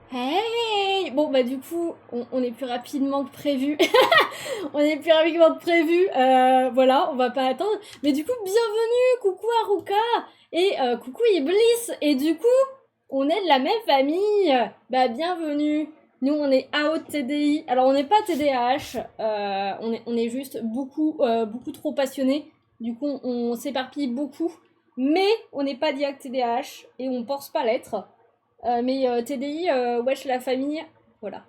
Hey! Bon, bah du coup, on est plus rapidement que prévu. On est plus rapidement que prévu. Voilà, on va pas attendre. Mais du coup, bienvenue! Coucou Haruka! Et coucou Iblis! Et du coup, on est de la même famille. Bah bienvenue! Nous, on est AO TDI. Alors, on n'est pas TDAH. On est juste beaucoup trop passionnés. Du coup, on s'éparpille beaucoup. Mais on n'est pas direct TDAH. Et on pense pas l'être. Mais TDI, wesh la famille, voilà.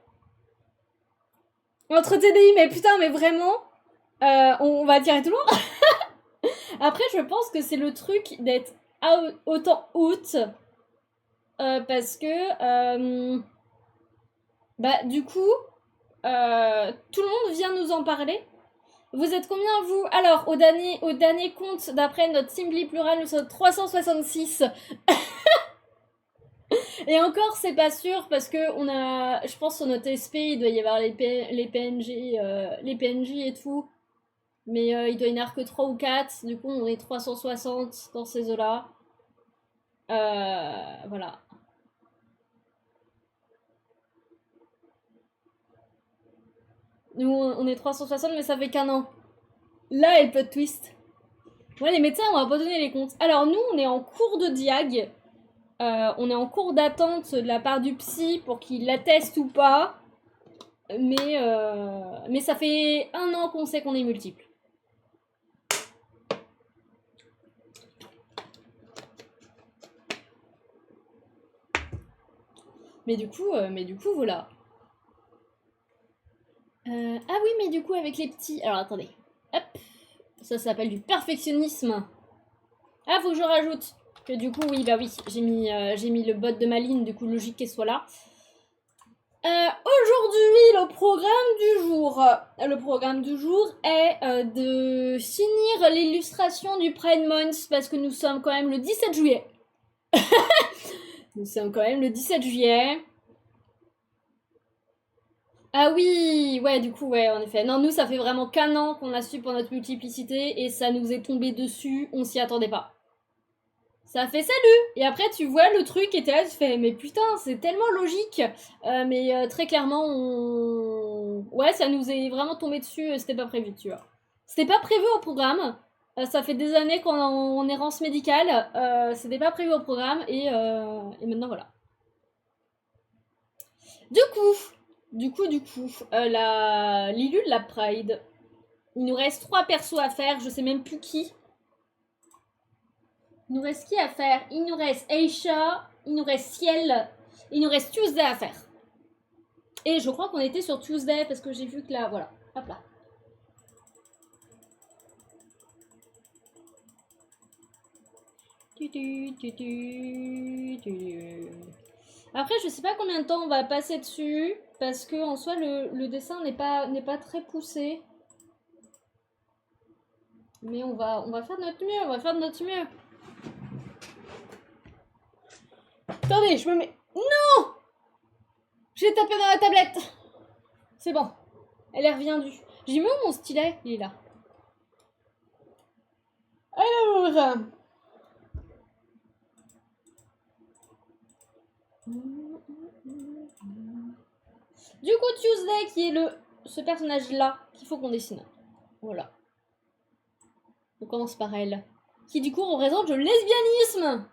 Entre TDI, mais putain, mais vraiment, on va tirer tout le monde. Après, je pense que c'est le truc d'être autant out, parce que, bah, du coup, tout le monde vient nous en parler. Vous êtes combien, vous? Alors, au dernier compte, d'après notre Simply Plural, nous sommes 366. Et encore, c'est pas sûr parce que on a, je pense sur notre SP, il doit y avoir les PNJ et tout. Mais il doit y en avoir que 3 ou 4. Du coup, on est 360 dans ces eaux-là. Voilà. Nous, on est 360, mais ça fait qu'un an. Là est le plot twist. Ouais, les médecins ont abandonné les comptes. Alors, nous, on est en cours de diag. On est en cours d'attente de la part du psy pour qu'il l'atteste ou pas. Mais ça fait un an qu'on sait qu'on est multiple. Mais du coup, voilà. Ah oui, mais du coup, avec les petits... Alors, attendez. Hop. Ça s'appelle du perfectionnisme. Ah, faut que je rajoute. Que du coup, oui, bah oui, j'ai mis le bot de ma ligne, du coup, logique qu'elle soit là. Aujourd'hui, le programme du jour est de finir l'illustration du Pride Month, parce que nous sommes quand même le 17 juillet. Nous sommes quand même le 17 juillet. Ah oui, ouais, du coup, ouais, en effet. Non, nous, ça fait vraiment qu'un an qu'on a su pour notre multiplicité, et ça nous est tombé dessus, on s'y attendait pas. Ça fait salut. Et après, tu vois le truc et t'es là, tu fais, mais putain, c'est tellement logique. Mais très clairement, ouais, ça nous est vraiment tombé dessus, c'était pas prévu, tu vois. C'était pas prévu au programme. Ça fait des années qu'on est en errance médicale. C'était pas prévu au programme et maintenant, voilà. Du coup, la Lilu de la Pride. Il nous reste 3 persos à faire, je sais même plus qui. Il nous reste qui à faire? Il nous reste Aisha, il nous reste Ciel, il nous reste Tuesday à faire. Et je crois qu'on était sur Tuesday parce que j'ai vu que là, voilà, hop là. Après, je sais pas combien de temps on va passer dessus parce que en soi le dessin n'est pas très poussé. Mais on va faire de notre mieux, on va faire de notre mieux. Attendez, je me mets... Non! J'ai tapé dans la tablette. C'est bon. Elle est reviendue. J'ai mis où mon stylet? Il est là. Alors... Du coup, Tuesday, qui est ce personnage-là qu'il faut qu'on dessine. Voilà. On commence par elle. Qui du coup représente le lesbianisme.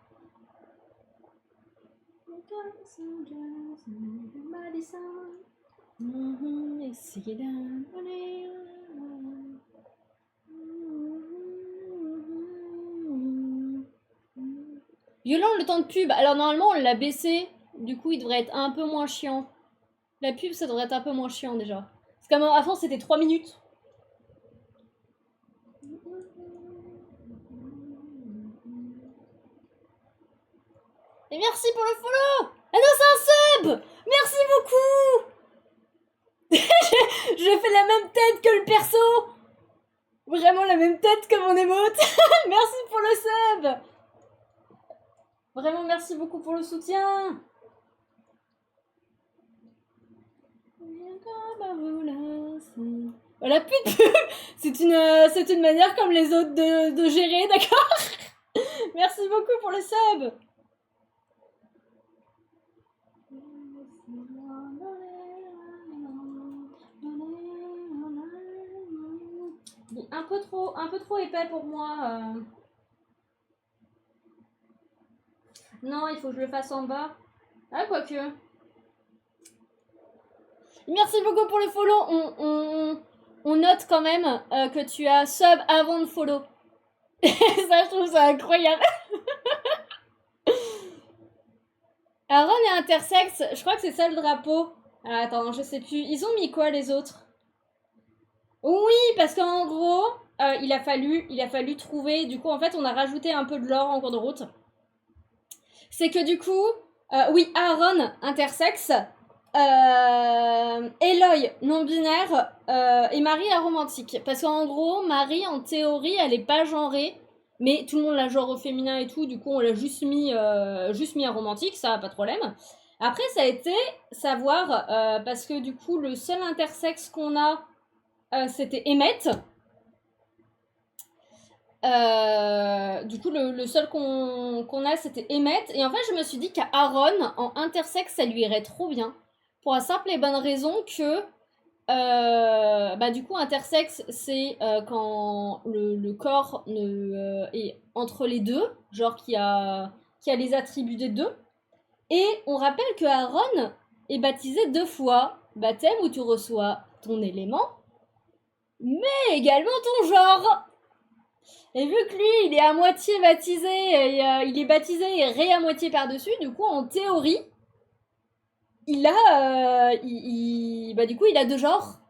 Violent le temps de pub. Alors normalement on l'a baissé. Du coup il devrait être un peu moins chiant. La pub ça devrait être un peu moins chiant déjà. Parce qu'avant c'était 3 minutes. Et merci pour le follow. Ah non c'est un sub. Merci beaucoup. Je fais la même tête que le perso. Vraiment la même tête que mon émote. Merci pour le sub. Vraiment merci beaucoup pour le soutien. La pub, c'est une manière comme les autres de gérer, d'accord. Merci beaucoup pour le sub. Il est un peu trop épais pour moi. Non, il faut que je le fasse en bas. Ah, quoique. Merci beaucoup pour le follow. On note quand même que tu as sub avant de follow. Ça, je trouve ça incroyable. Aaron est intersexe. Je crois que c'est ça le drapeau. Ah, attends, je sais plus. Ils ont mis quoi les autres? Oui, parce qu'en gros, il a fallu trouver. Du coup, en fait, on a rajouté un peu de lore en cours de route. C'est que du coup, oui, Aaron intersexe, Eloy non-binaire et Marie aromantique. Parce qu'en gros, Marie, en théorie, elle est pas genrée, mais tout le monde la genre au féminin et tout, du coup, on l'a juste mis aromantique, ça, pas de problème. Après, ça a été savoir, parce que du coup, le seul intersexe qu'on a, c'était Emmett. Du coup, le seul qu'on a, c'était Emmett. Et en fait, je me suis dit qu'Aaron, en intersexe, ça lui irait trop bien. Pour la simple et bonne raison que, du coup, intersexe, c'est quand le corps est entre les deux, genre qui a les attributs des deux. Et on rappelle que Aaron est baptisé 2 fois. Baptême où tu reçois ton élément, mais également ton genre. Et vu que lui, il est à moitié baptisé, et, il est baptisé et ré à moitié par-dessus, du coup, en théorie, il a, du coup, il a 2 genres.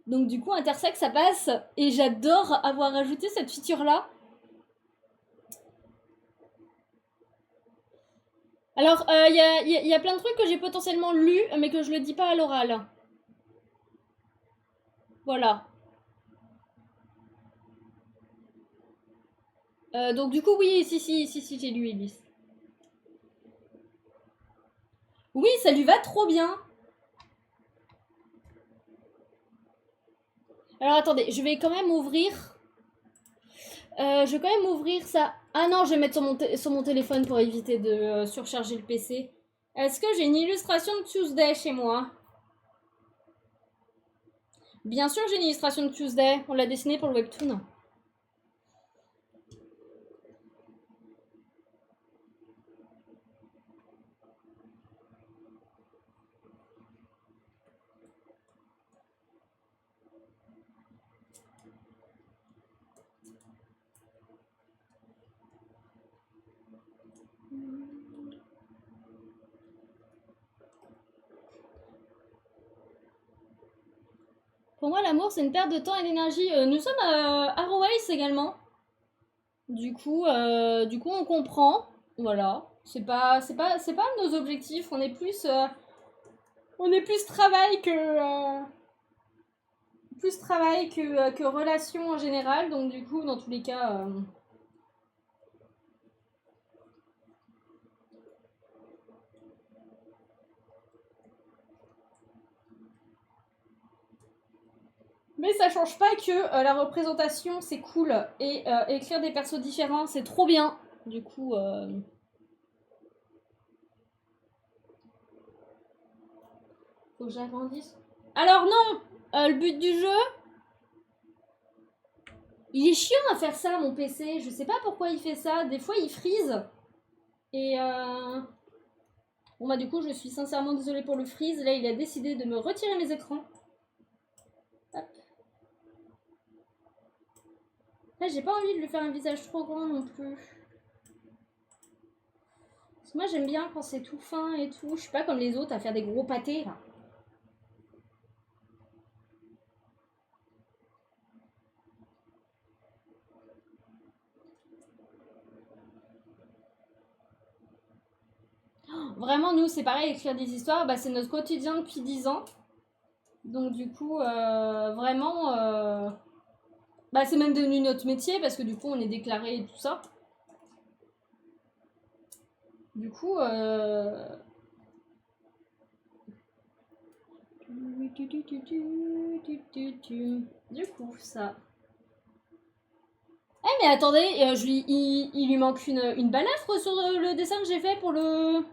Donc du coup, intersexe, ça passe. Et j'adore avoir ajouté cette feature-là. Alors, il y a plein de trucs que j'ai potentiellement lus, mais que je le dis pas à l'oral. Voilà. Donc du coup, oui, si, j'ai lu Elise. Oui, ça lui va trop bien. Alors attendez, je vais quand même ouvrir. Je vais quand même ouvrir ça. Ah non, je vais mettre sur mon téléphone pour éviter de surcharger le PC. Est-ce que j'ai une illustration de Tuesday chez moi? Bien sûr, j'ai une illustration de Tuesday. On l'a dessinée pour le webtoon. Pour moi, l'amour, c'est une perte de temps et d'énergie. Nous sommes à Arrowways également. Du coup, on comprend. Voilà. C'est pas nos objectifs. On est plus travail que relation en général. Donc du coup, dans tous les cas. Mais ça change pas que la représentation c'est cool et écrire des persos différents c'est trop bien. Du coup. Faut que j'agrandisse. Alors non, le but du jeu. Il est chiant à faire ça mon PC. Je sais pas pourquoi il fait ça. Des fois il freeze. Et bon bah du coup je suis sincèrement désolée pour le freeze. Là il a décidé de me retirer mes écrans. Hop. Là j'ai pas envie de lui faire un visage trop grand non plus. Parce que moi j'aime bien quand c'est tout fin et tout. Je suis pas comme les autres à faire des gros pâtés là. Vraiment, nous, c'est pareil, écrire des histoires, bah, c'est notre quotidien depuis 10 ans. Donc, du coup, vraiment, bah, c'est même devenu notre métier parce que du coup, on est déclaré et tout ça. Du coup, du coup, ça. Eh, mais attendez, il lui manque une balafre sur le dessin que j'ai fait pour le.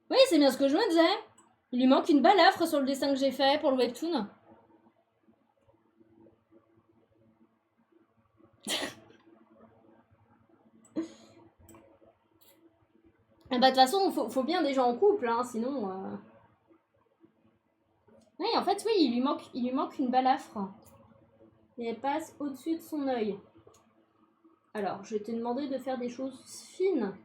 Oui, c'est bien ce que je me disais. Il lui manque une balafre sur le dessin que j'ai fait pour le webtoon. Ah bah de toute façon, faut bien des gens en couple, hein, sinon... Oui, en fait, oui, il lui manque une balafre. Et elle passe au-dessus de son œil. Alors, je vais te demander de faire des choses fines.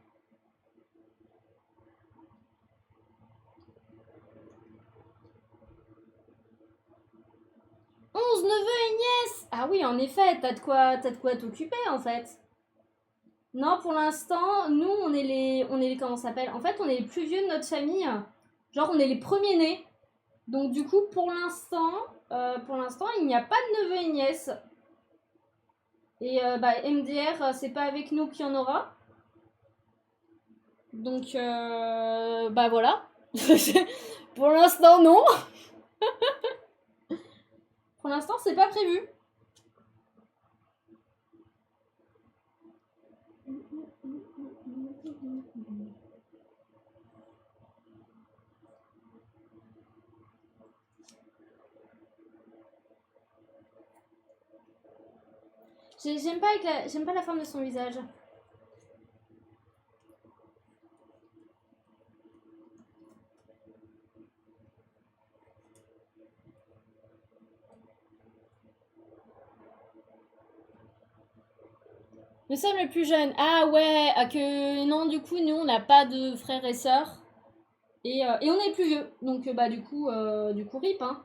« 11 neveux et nièces !» Ah oui, en effet, t'as de quoi t'occuper, en fait. Non, pour l'instant, nous, on est les comment ça s'appelle? En fait, on est les plus vieux de notre famille. Genre, on est les premiers nés. Donc, du coup, pour l'instant, il n'y a pas de neveux et nièces. Et MDR, c'est pas avec nous qu'il y en aura. Donc, voilà. Pour l'instant, non. Pour l'instant, c'est pas prévu. J'aime pas la forme de son visage. Nous sommes les plus jeunes. Ah ouais, que non, du coup, nous, on n'a pas de frères et sœurs. Et on est plus vieux. Donc, du coup, RIP, hein.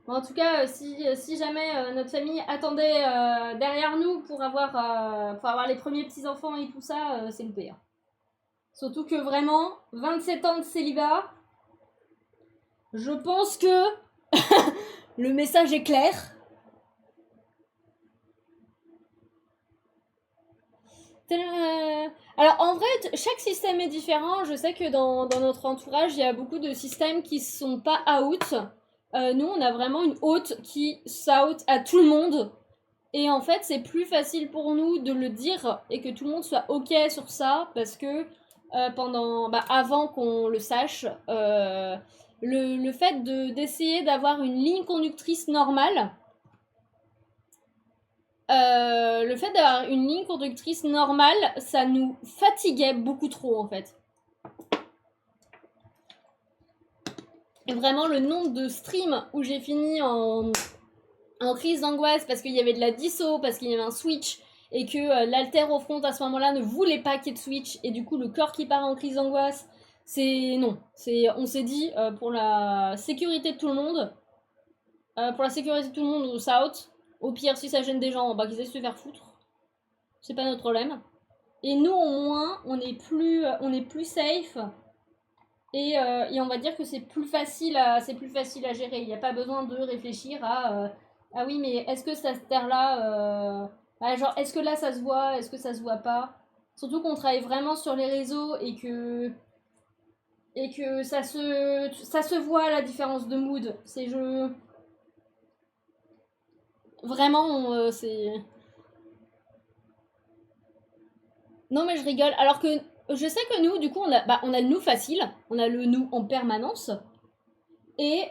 Bon, en tout cas, si jamais notre famille attendait derrière nous pour avoir les premiers petits-enfants et tout ça, c'est loupé. Hein. Surtout que vraiment, 27 ans de célibat, je pense que le message est clair. Alors en vrai, chaque système est différent. Je sais que dans notre entourage, il y a beaucoup de systèmes qui sont pas out. Nous, on a vraiment une haute qui s'out à tout le monde. Et en fait, c'est plus facile pour nous de le dire et que tout le monde soit ok sur ça parce que avant qu'on le sache, le fait d'essayer d'avoir une ligne conductrice normale, ça nous fatiguait beaucoup trop en fait. Et vraiment, le nombre de streams où j'ai fini en crise d'angoisse parce qu'il y avait de la disso, parce qu'il y avait un switch et que l'alter au front à ce moment-là ne voulait pas qu'il y ait de switch et du coup le corps qui part en crise d'angoisse, on s'est dit pour la sécurité de tout le monde, on s'out. Au pire, si ça gêne des gens, qu'ils aient se faire foutre. C'est pas notre problème. Et nous, au moins, on est plus safe. Et on va dire que c'est plus facile à gérer. Il n'y a pas besoin de réfléchir à ah oui, mais est-ce que ça se terre là genre, est-ce que là ça se voit, est-ce que ça se voit pas? Surtout qu'on travaille vraiment sur les réseaux et que ça se voit la différence de mood. Vraiment, c'est... Non mais je rigole. Alors que je sais que nous, du coup, on a le nous facile. On a le nous en permanence. Et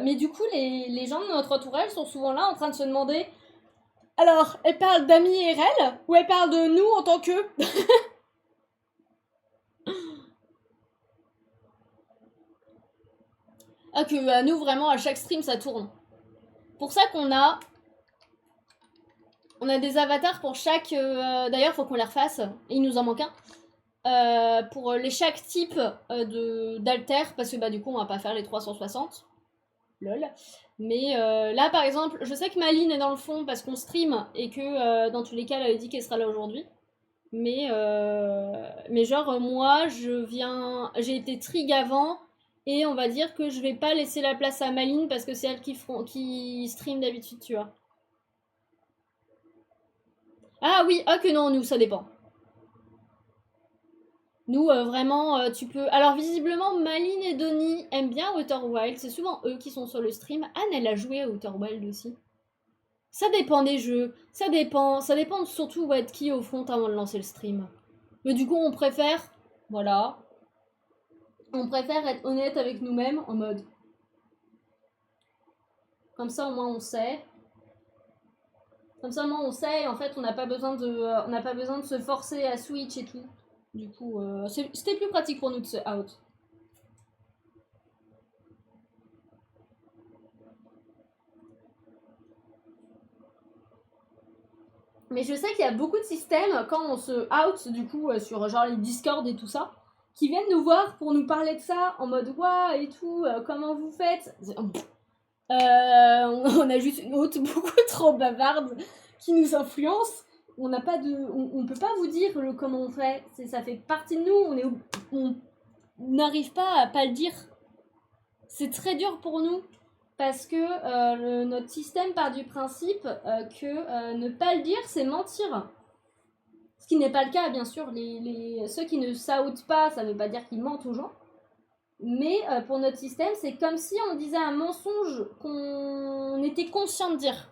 mais du coup, les gens de notre entourage sont souvent là en train de se demander alors, elle parle d'Ami IRL ou elle parle de nous en tant que Ah que nous, vraiment, à chaque stream, ça tourne. Pour ça qu'on a... On a des avatars pour chaque... D'ailleurs, faut qu'on les refasse. Il nous en manque un. Pour chaque type d'alter, parce que du coup, on va pas faire les 360. Lol. Mais là, par exemple, je sais que Maline est dans le fond parce qu'on stream et que dans tous les cas, elle avait dit qu'elle sera là aujourd'hui. Mais genre, moi, j'ai été trig avant et on va dire que je vais pas laisser la place à Maline parce que c'est elle qui stream d'habitude, tu vois. Ah oui, que non, nous, ça dépend. Nous, vraiment, tu peux... Alors, visiblement, Maline et Donnie aiment bien Outer Wild. C'est souvent eux qui sont sur le stream. Anne, elle a joué à Outer Wild aussi. Ça dépend des jeux. Ça dépend surtout de qui au front avant de lancer le stream. Mais du coup, on préfère Voilà. On préfère être honnête avec nous-mêmes en mode. Comme ça, au moins, on sait. Comme ça, au moins, on sait. Et en fait, on n'a pas besoin de se forcer à switch et tout. Du coup, c'était plus pratique pour nous de se out. Mais je sais qu'il y a beaucoup de systèmes, quand on se out, du coup, sur genre les Discord et tout ça, qui viennent nous voir pour nous parler de ça, en mode ouah et tout, comment vous faites on a juste une hôte beaucoup trop bavarde qui nous influence. On n'a pas de, on peut pas vous dire comment on fait. Ça fait partie de nous. On n'arrive pas à pas le dire. C'est très dur pour nous parce que notre système part du principe que ne pas le dire, c'est mentir. Ce qui n'est pas le cas, bien sûr. Ceux qui ne s'outent pas, ça ne veut pas dire qu'ils mentent aux gens. Mais pour notre système, c'est comme si on disait un mensonge qu'on était conscient de dire.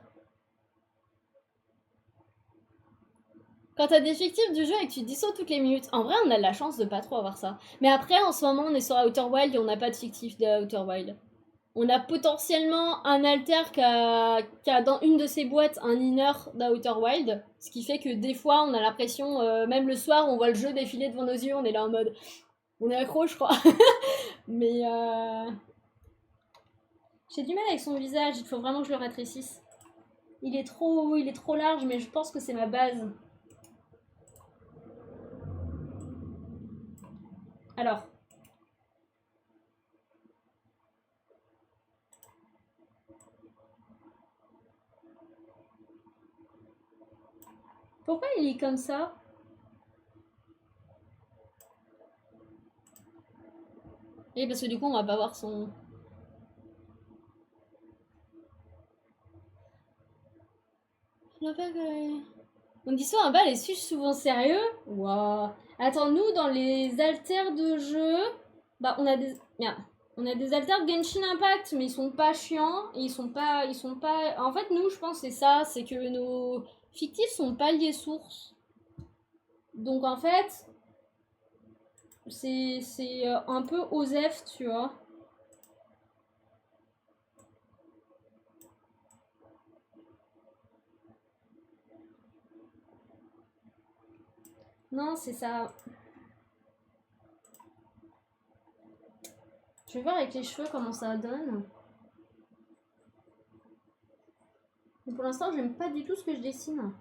Quand t'as des fictifs du jeu et que tu dissous toutes les minutes, en vrai, on a de la chance de pas trop avoir ça. Mais après, en ce moment, on est sur Outer Wild et on n'a pas de fictif de Outer Wild. On a potentiellement un alter qui a dans une de ses boîtes un inner d'Outer Wild. Ce qui fait que des fois, on a l'impression, même le soir, on voit le jeu défiler devant nos yeux, on est là en mode. On est accro, je crois. Mais j'ai du mal avec son visage, il faut vraiment que je le rétrécisse. Il est trop large, mais je pense que c'est ma base. Alors. Pourquoi il est comme ça? Et parce que du coup, on va pas voir son. On dit ça, un bal est souvent sérieux? Waouh. Attends, nous, dans les alters de jeu, bah, on a des. Merde. On a des alters de Genshin Impact, mais ils sont pas chiants. Et ils sont pas. En fait, nous, je pense, c'est ça. C'est que nos fictifs sont pas liés source. Donc, en fait, c'est un peu OSEF, tu vois. Non, c'est ça. Je vais voir avec les cheveux comment ça donne. Mais pour l'instant, j'aime pas du tout ce que je dessine.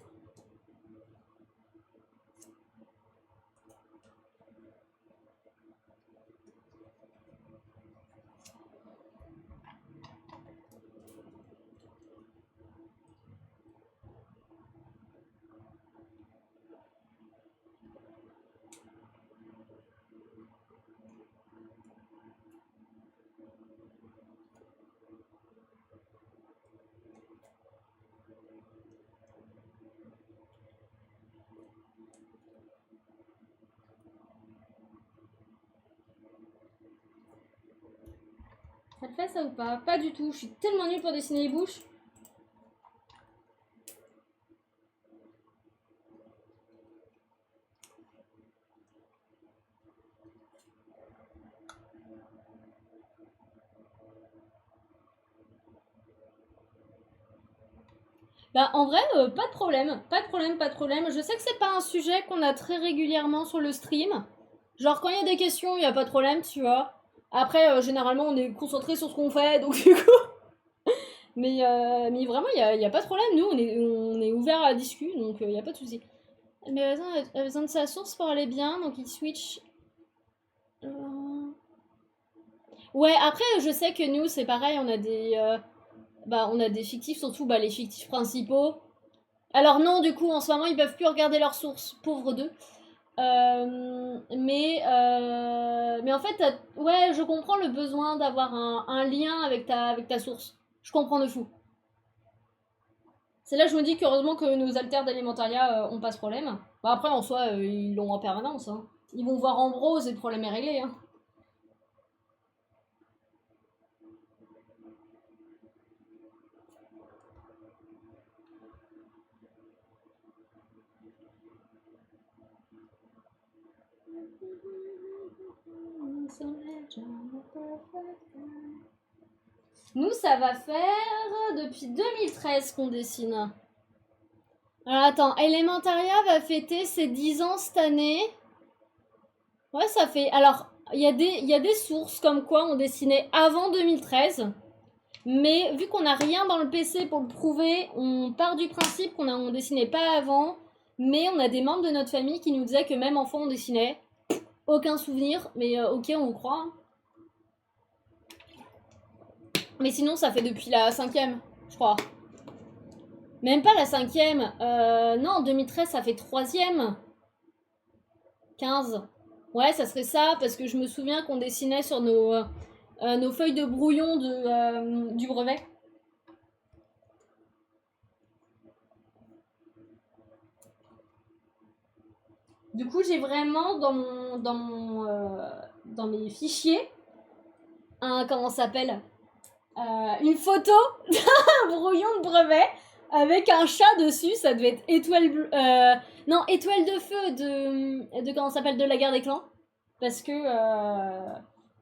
Ça te fait ça ou pas? Pas du tout. Je suis tellement nulle pour dessiner les bouches. Bah en vrai, pas de problème. Pas de problème, pas de problème. Je sais que c'est pas un sujet qu'on a très régulièrement sur le stream. Genre quand il y a des questions, il y a pas de problème, tu vois. Après, généralement, on est concentré sur ce qu'on fait, donc du coup. Mais vraiment, y a pas de problème. Nous, on est ouvert à discuter, donc il y a pas de souci. Mais attends, elle a besoin de sa source pour aller bien, donc il switch. Ouais, après, je sais que nous, c'est pareil, on a des fictifs, surtout bah, les fictifs principaux. Alors non, du coup, en ce moment, ils peuvent plus regarder leurs sources, pauvres d'eux. Mais en fait, ouais, je comprends le besoin d'avoir un lien avec ta source. Je comprends de fou. C'est là que je me dis qu'heureusement que nos alters d'alimentariat ont pas ce problème. Bah après, en soi, ils l'ont en permanence. Hein. Ils vont voir Ambrose et le problème est réglé. Hein. Nous, ça va faire depuis 2013 qu'on dessine. Alors attends, Elementaria va fêter ses 10 ans cette année. Ouais, ça fait... Alors, il y a des sources comme quoi on dessinait avant 2013. Mais vu qu'on n'a rien dans le PC pour le prouver, on part du principe on dessinait pas avant. Mais on a des membres de notre famille qui nous disaient que même enfant on dessinait. Aucun souvenir, mais ok, on vous croit. Mais sinon, ça fait depuis la 5ème, je crois. Même pas la 5ème. Non, en 2013, ça fait 3ème. 15. Ouais, ça serait ça, parce que je me souviens qu'on dessinait sur nos feuilles de brouillon du brevet. Du coup, j'ai vraiment dans mes fichiers comment ça s'appelle, une photo d'un brouillon de brevet avec un chat dessus. Ça devait être étoile de feu de comment ça s'appelle, de la guerre des clans, parce que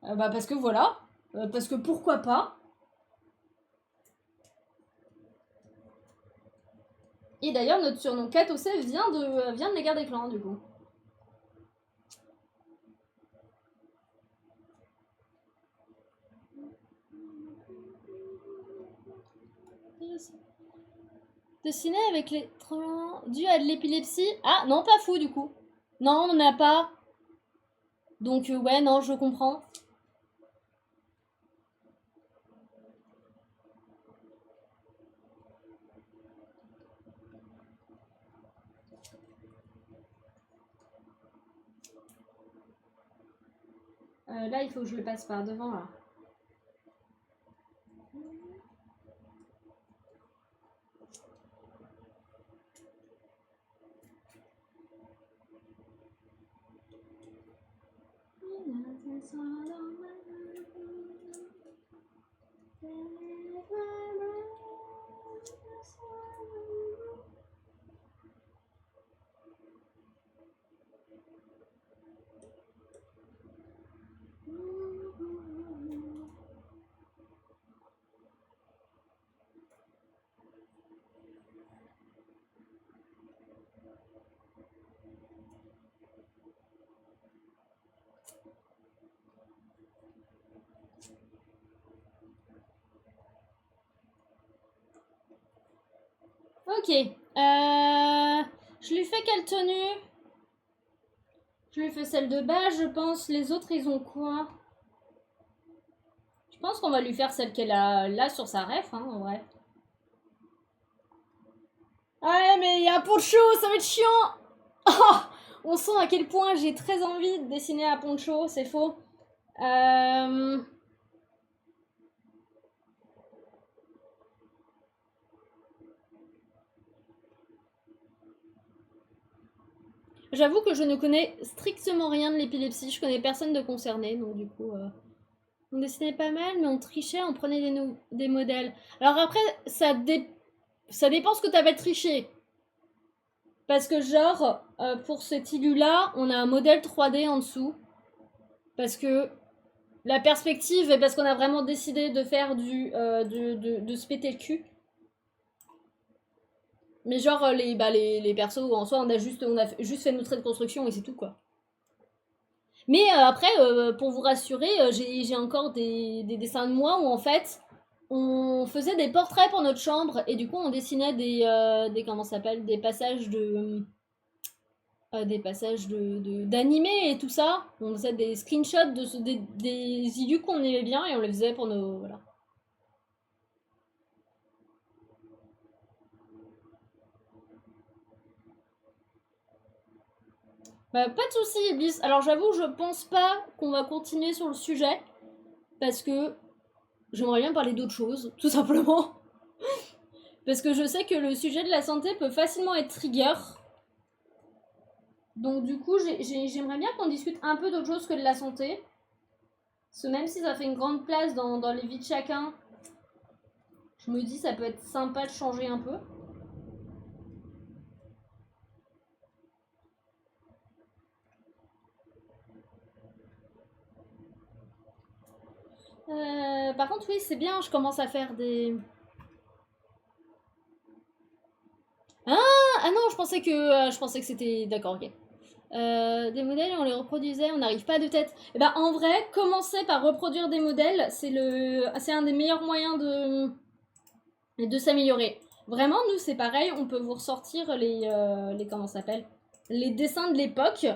parce que voilà, parce que pourquoi pas. Et d'ailleurs, notre surnom Katosef vient de la guerre des clans, du coup. Dessiner avec les tremblements dus à de l'épilepsie. Ah, non, pas fou, du coup. Non, on n'en a pas. Donc, ouais, non, je comprends. Là, il faut que je le passe par devant, là. Ok. Je lui fais quelle tenue? Je lui fais celle de base, je pense. Les autres, ils ont quoi? Je pense qu'on va lui faire celle qu'elle a là sur sa ref, hein, en vrai. Ouais, mais il y a un poncho, ça va être chiant. Oh, on sent à quel point j'ai très envie de dessiner un poncho, c'est faux. J'avoue que je ne connais strictement rien de l'épilepsie, je connais personne de concerné, donc du coup... On dessinait pas mal, mais on trichait, on prenait des modèles. Alors après, ça dépend ce que t'appelles tricher. Parce que genre, pour cet ilu-là, on a un modèle 3D en dessous. Parce que la perspective, et parce qu'on a vraiment décidé de faire de se péter le cul. Mais genre, les persos, en soi, on a juste fait notre trait de construction et c'est tout, quoi. Mais après, pour vous rassurer, j'ai encore des dessins de moi où en fait, on faisait des portraits pour notre chambre et du coup on dessinait des comment ça s'appelle, des passages d'animés et tout ça. On faisait des screenshots des illus qu'on aimait bien et on les faisait pour nos voilà. Bah, pas de soucis, Iblis. Alors j'avoue, je pense pas qu'on va continuer sur le sujet parce que j'aimerais bien parler d'autre chose, tout simplement. Parce que je sais que le sujet de la santé peut facilement être trigger. Donc du coup, j'aimerais bien qu'on discute un peu d'autre chose que de la santé. Parce que même si ça fait une grande place dans les vies de chacun, je me dis ça peut être sympa de changer un peu. Par contre, oui, c'est bien, je commence à faire des... Ah non, je pensais que c'était... D'accord, ok. Des modèles, on les reproduisait, on n'arrive pas de tête. Et ben, en vrai, commencer par reproduire des modèles, c'est un des meilleurs moyens de s'améliorer. Vraiment, nous, c'est pareil, on peut vous ressortir les comment ça s'appelle, les dessins de l'époque.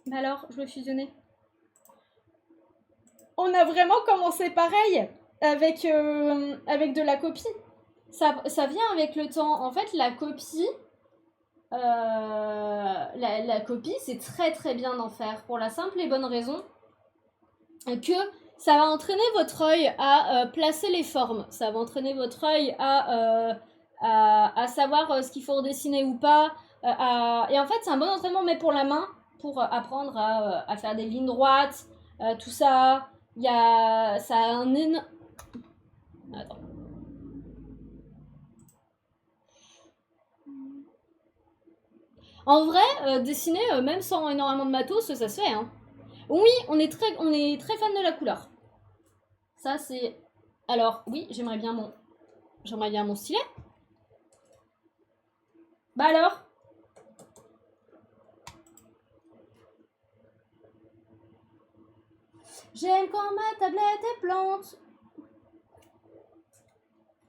Mais alors, je veux fusionner. On a vraiment commencé pareil avec de la copie. Ça vient avec le temps. En fait, la copie, la copie, c'est très très bien d'en faire pour la simple et bonne raison que ça va entraîner votre œil à placer les formes. Ça va entraîner votre œil à savoir ce qu'il faut dessiner ou pas. Et en fait, c'est un bon entraînement, mais pour la main, pour apprendre à faire des lignes droites, tout ça. Ça a un énorme... Attends. En vrai, dessiner, même sans énormément de matos, ça se fait. Hein. Oui, on est très fan de la couleur. Ça, c'est... Alors, oui, j'aimerais bien mon stylet. Bah alors? J'aime quand ma tablette est plante.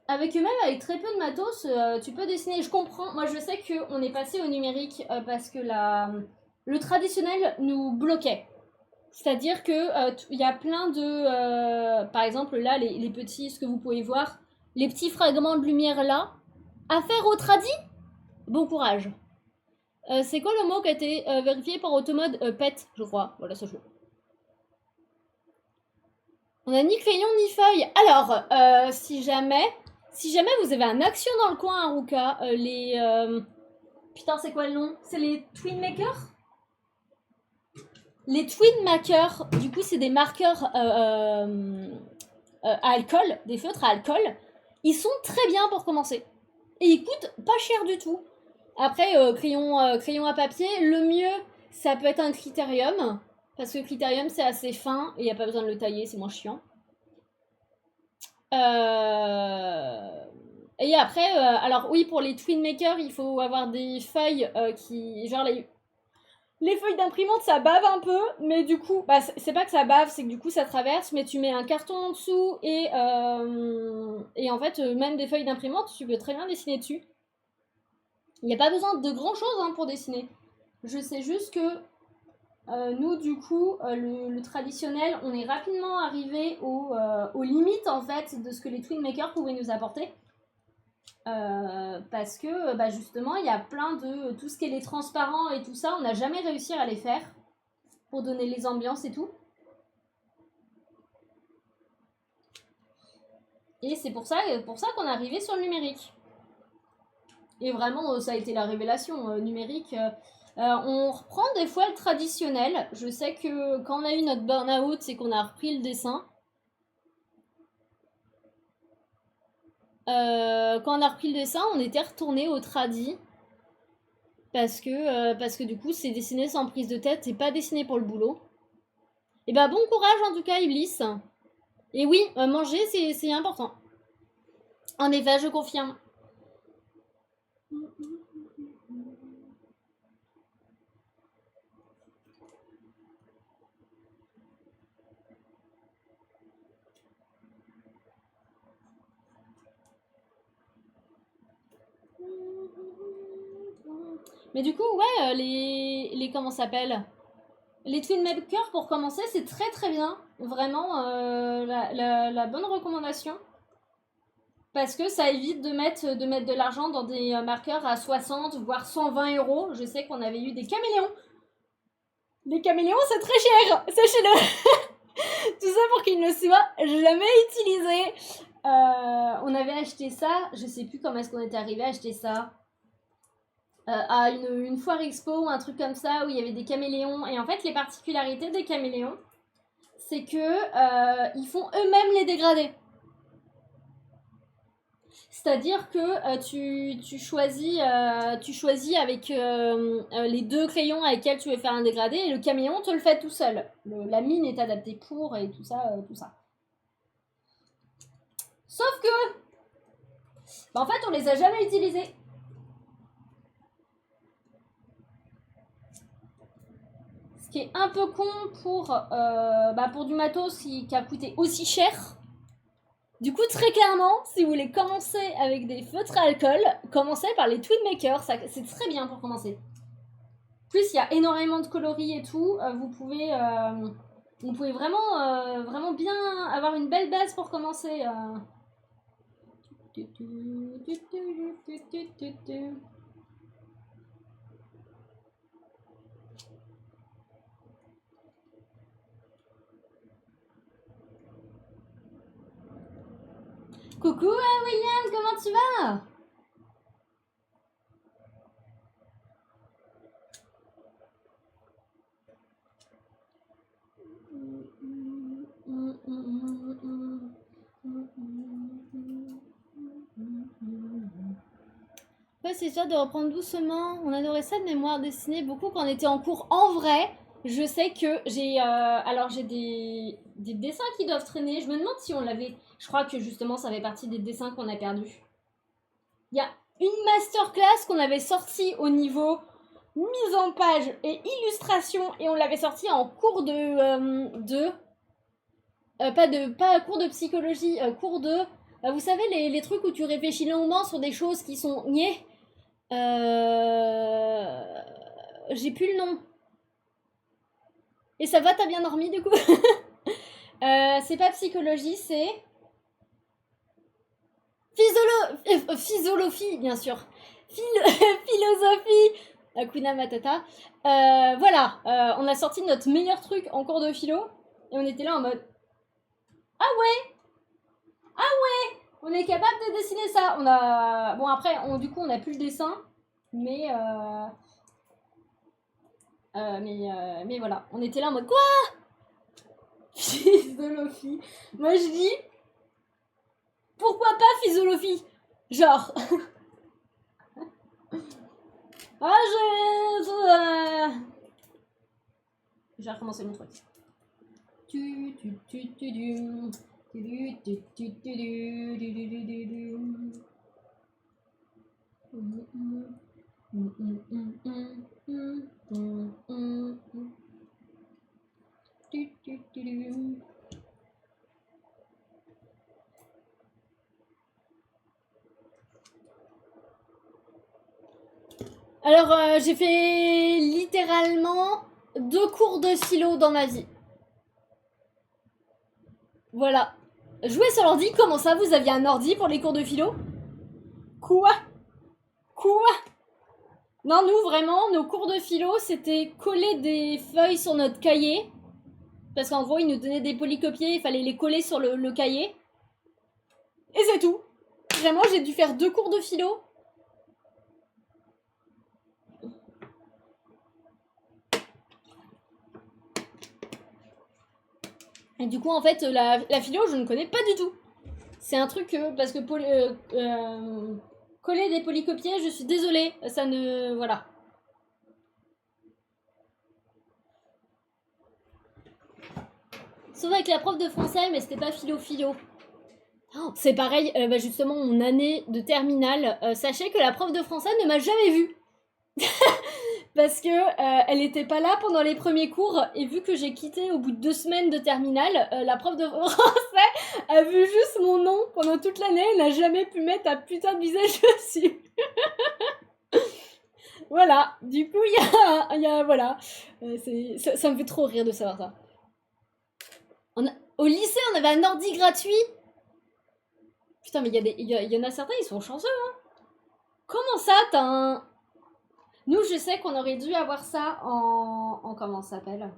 Avec très peu de matos, tu peux dessiner. Je comprends. Moi, je sais qu'on est passé au numérique parce que le traditionnel nous bloquait. C'est-à-dire que il y a plein de... par exemple, là, les petits, ce que vous pouvez voir, les petits fragments de lumière là, à faire au tradi, bon courage. C'est quoi le mot qui a été vérifié par Automode PET, je crois. Voilà, ça joue. On a ni crayon ni feuille. Alors, si jamais vous avez un action dans le coin, Haruka, putain, c'est quoi le nom? C'est les Twin Makers? Les Twin Makers, du coup, c'est des marqueurs à alcool, des feutres à alcool. Ils sont très bien pour commencer. Et ils coûtent pas cher du tout. Après, crayon à papier, le mieux, ça peut être un critérium. Parce que le critérium, c'est assez fin et il n'y a pas besoin de le tailler, c'est moins chiant. Et après, alors oui, pour les Twin Makers, il faut avoir des feuilles qui... Genre les feuilles d'imprimante, ça bave un peu, mais du coup, bah, c'est pas que ça bave, c'est que du coup ça traverse, mais tu mets un carton en dessous et en fait, même des feuilles d'imprimante, tu peux très bien dessiner dessus. Il n'y a pas besoin de grand chose hein, pour dessiner. Je sais juste que nous, du coup, le traditionnel, on est rapidement arrivé aux limites en fait de ce que les Twin Makers pouvaient nous apporter. Parce que bah, justement, il y a plein de tout ce qui est les transparents et tout ça, on n'a jamais réussi à les faire pour donner les ambiances et tout. Et c'est pour ça qu'on est arrivé sur le numérique. Et vraiment, ça a été la révélation numérique. On reprend des fois le traditionnel. Je sais que quand on a eu notre burn-out, c'est qu'on a repris le dessin. Quand on a repris le dessin, on était retourné au tradi. Parce que du coup, c'est dessiné sans prise de tête et pas dessiné pour le boulot. Et bah bon courage en tout cas, Iblis. Et oui, manger, c'est important. En effet, je confirme. Mais du coup, ouais, comment ça s'appelle? Les Twin Makers, pour commencer, c'est très très bien. Vraiment, la bonne recommandation. Parce que ça évite de mettre de l'argent dans des marqueurs à 60 voire 120 euros. Je sais qu'on avait eu des caméléons. Les caméléons, c'est très cher. Sachez-le. Tout ça pour qu'ils ne soient jamais utilisés. On avait acheté ça. Je sais plus comment est-ce qu'on était arrivé à acheter ça. À une foire expo ou un truc comme ça où il y avait des caméléons. Et en fait, les particularités des caméléons, c'est que ils font eux-mêmes les dégradés. C'est-à-dire que tu choisis avec les deux crayons avec lesquels tu veux faire un dégradé et le caméléon te le fait tout seul. La mine est adaptée pour et tout ça, tout ça. Sauf que, bah, en fait, on les a jamais utilisés. Ce qui est un peu con pour du matos qui a coûté aussi cher. Du coup, très clairement, si vous voulez commencer avec des feutres à alcool, commencez par les Twinmakers, c'est très bien pour commencer. En plus, il y a énormément de coloris et tout, vous pouvez vraiment bien avoir une belle base pour commencer. Coucou William, comment tu vas? Ouais, c'est sûr de reprendre doucement. On adorait ça de mémoire dessinée beaucoup quand on était en cours. En vrai, je sais que j'ai des dessins qui doivent traîner. Je me demande si on l'avait. Je crois que justement ça fait partie des dessins qu'on a perdus. Il y a une masterclass qu'on avait sortie au niveau mise en page et illustration et on l'avait sortie en cours pas cours de psychologie, cours de vous savez les trucs où tu réfléchis longuement sur des choses qui sont niais. J'ai plus le nom. Et ça va, t'as bien dormi du coup? C'est pas psychologie, c'est physiologie, bien sûr. Philosophie. Hakuna Matata. Voilà, on a sorti notre meilleur truc en cours de philo et on était là en mode ah ouais, on est capable de dessiner ça. Bon après, du coup on a plus le dessin, mais voilà, on était là en mode quoi? Physiologie. Moi je dis pourquoi pas physiologie? Genre ah je vais recommencer mon truc. Alors, j'ai fait littéralement 2 cours de philo dans ma vie. Voilà. Jouer sur l'ordi, comment ça, vous aviez un ordi pour les cours de philo? Quoi? Non, nous, vraiment, nos cours de philo, c'était coller des feuilles sur notre cahier. Parce qu'en gros, ils nous donnaient des polycopiés, il fallait les coller sur le cahier. Et c'est tout. Vraiment, j'ai dû faire 2 cours de philo. Et du coup, en fait, la philo, je ne connais pas du tout. C'est un truc parce que coller des polycopiés, je suis désolée, ça ne... Voilà. Sauf avec la prof de français, mais c'était pas philo. Oh, c'est pareil, justement, mon année de terminale, sachez que la prof de français ne m'a jamais vue. Parce que elle était pas là pendant les premiers cours, et vu que j'ai quitté au bout de 2 semaines de terminale, la prof de français a vu juste mon nom pendant toute l'année, elle n'a jamais pu mettre un putain de visage dessus. Voilà, du coup, il y a voilà. Ça me fait trop rire de savoir ça. Au lycée, on avait un ordi gratuit. Putain, mais il y en a certains, ils sont chanceux, hein. Comment ça, t'as un... Nous, je sais qu'on aurait dû avoir ça en comment ça s'appelle?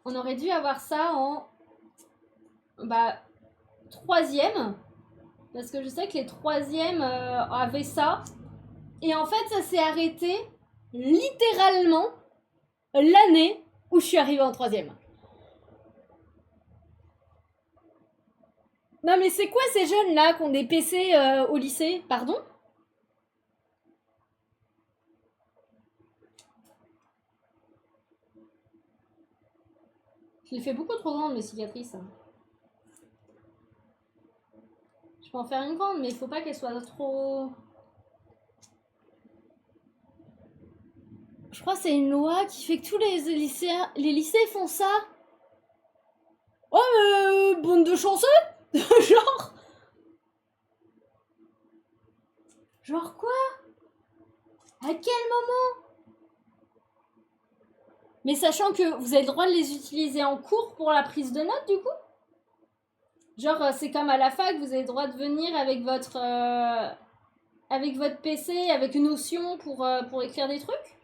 On aurait dû avoir ça en... Bah, 3e. Parce que je sais que les 3e avaient ça. Et en fait, ça s'est arrêté littéralement l'année où je suis arrivée en 3e. Non mais c'est quoi ces jeunes là qui ont des PC au lycée? Pardon? Je les fais beaucoup trop grandes mes cicatrices. peux en faire une grande, mais il faut pas qu'elle soit trop... Je crois que c'est une loi qui fait que tous les lycées font ça. Oh, bande de chanceux. Genre... Genre quoi? À quel moment? Mais sachant que vous avez le droit de les utiliser en cours pour la prise de notes, du coup? Genre, c'est comme à la fac, vous avez le droit de venir avec votre PC, avec une notion pour écrire des trucs?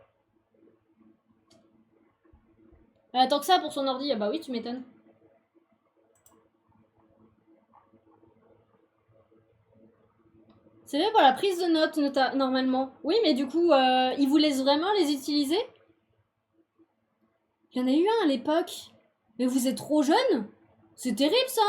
Tant que ça, pour son ordi, ah bah oui, tu m'étonnes. C'est vrai pour la prise de notes, normalement. Oui, mais du coup, ils vous laissent vraiment les utiliser? Il y en a eu un à l'époque. Mais vous êtes trop jeune? C'est terrible, ça.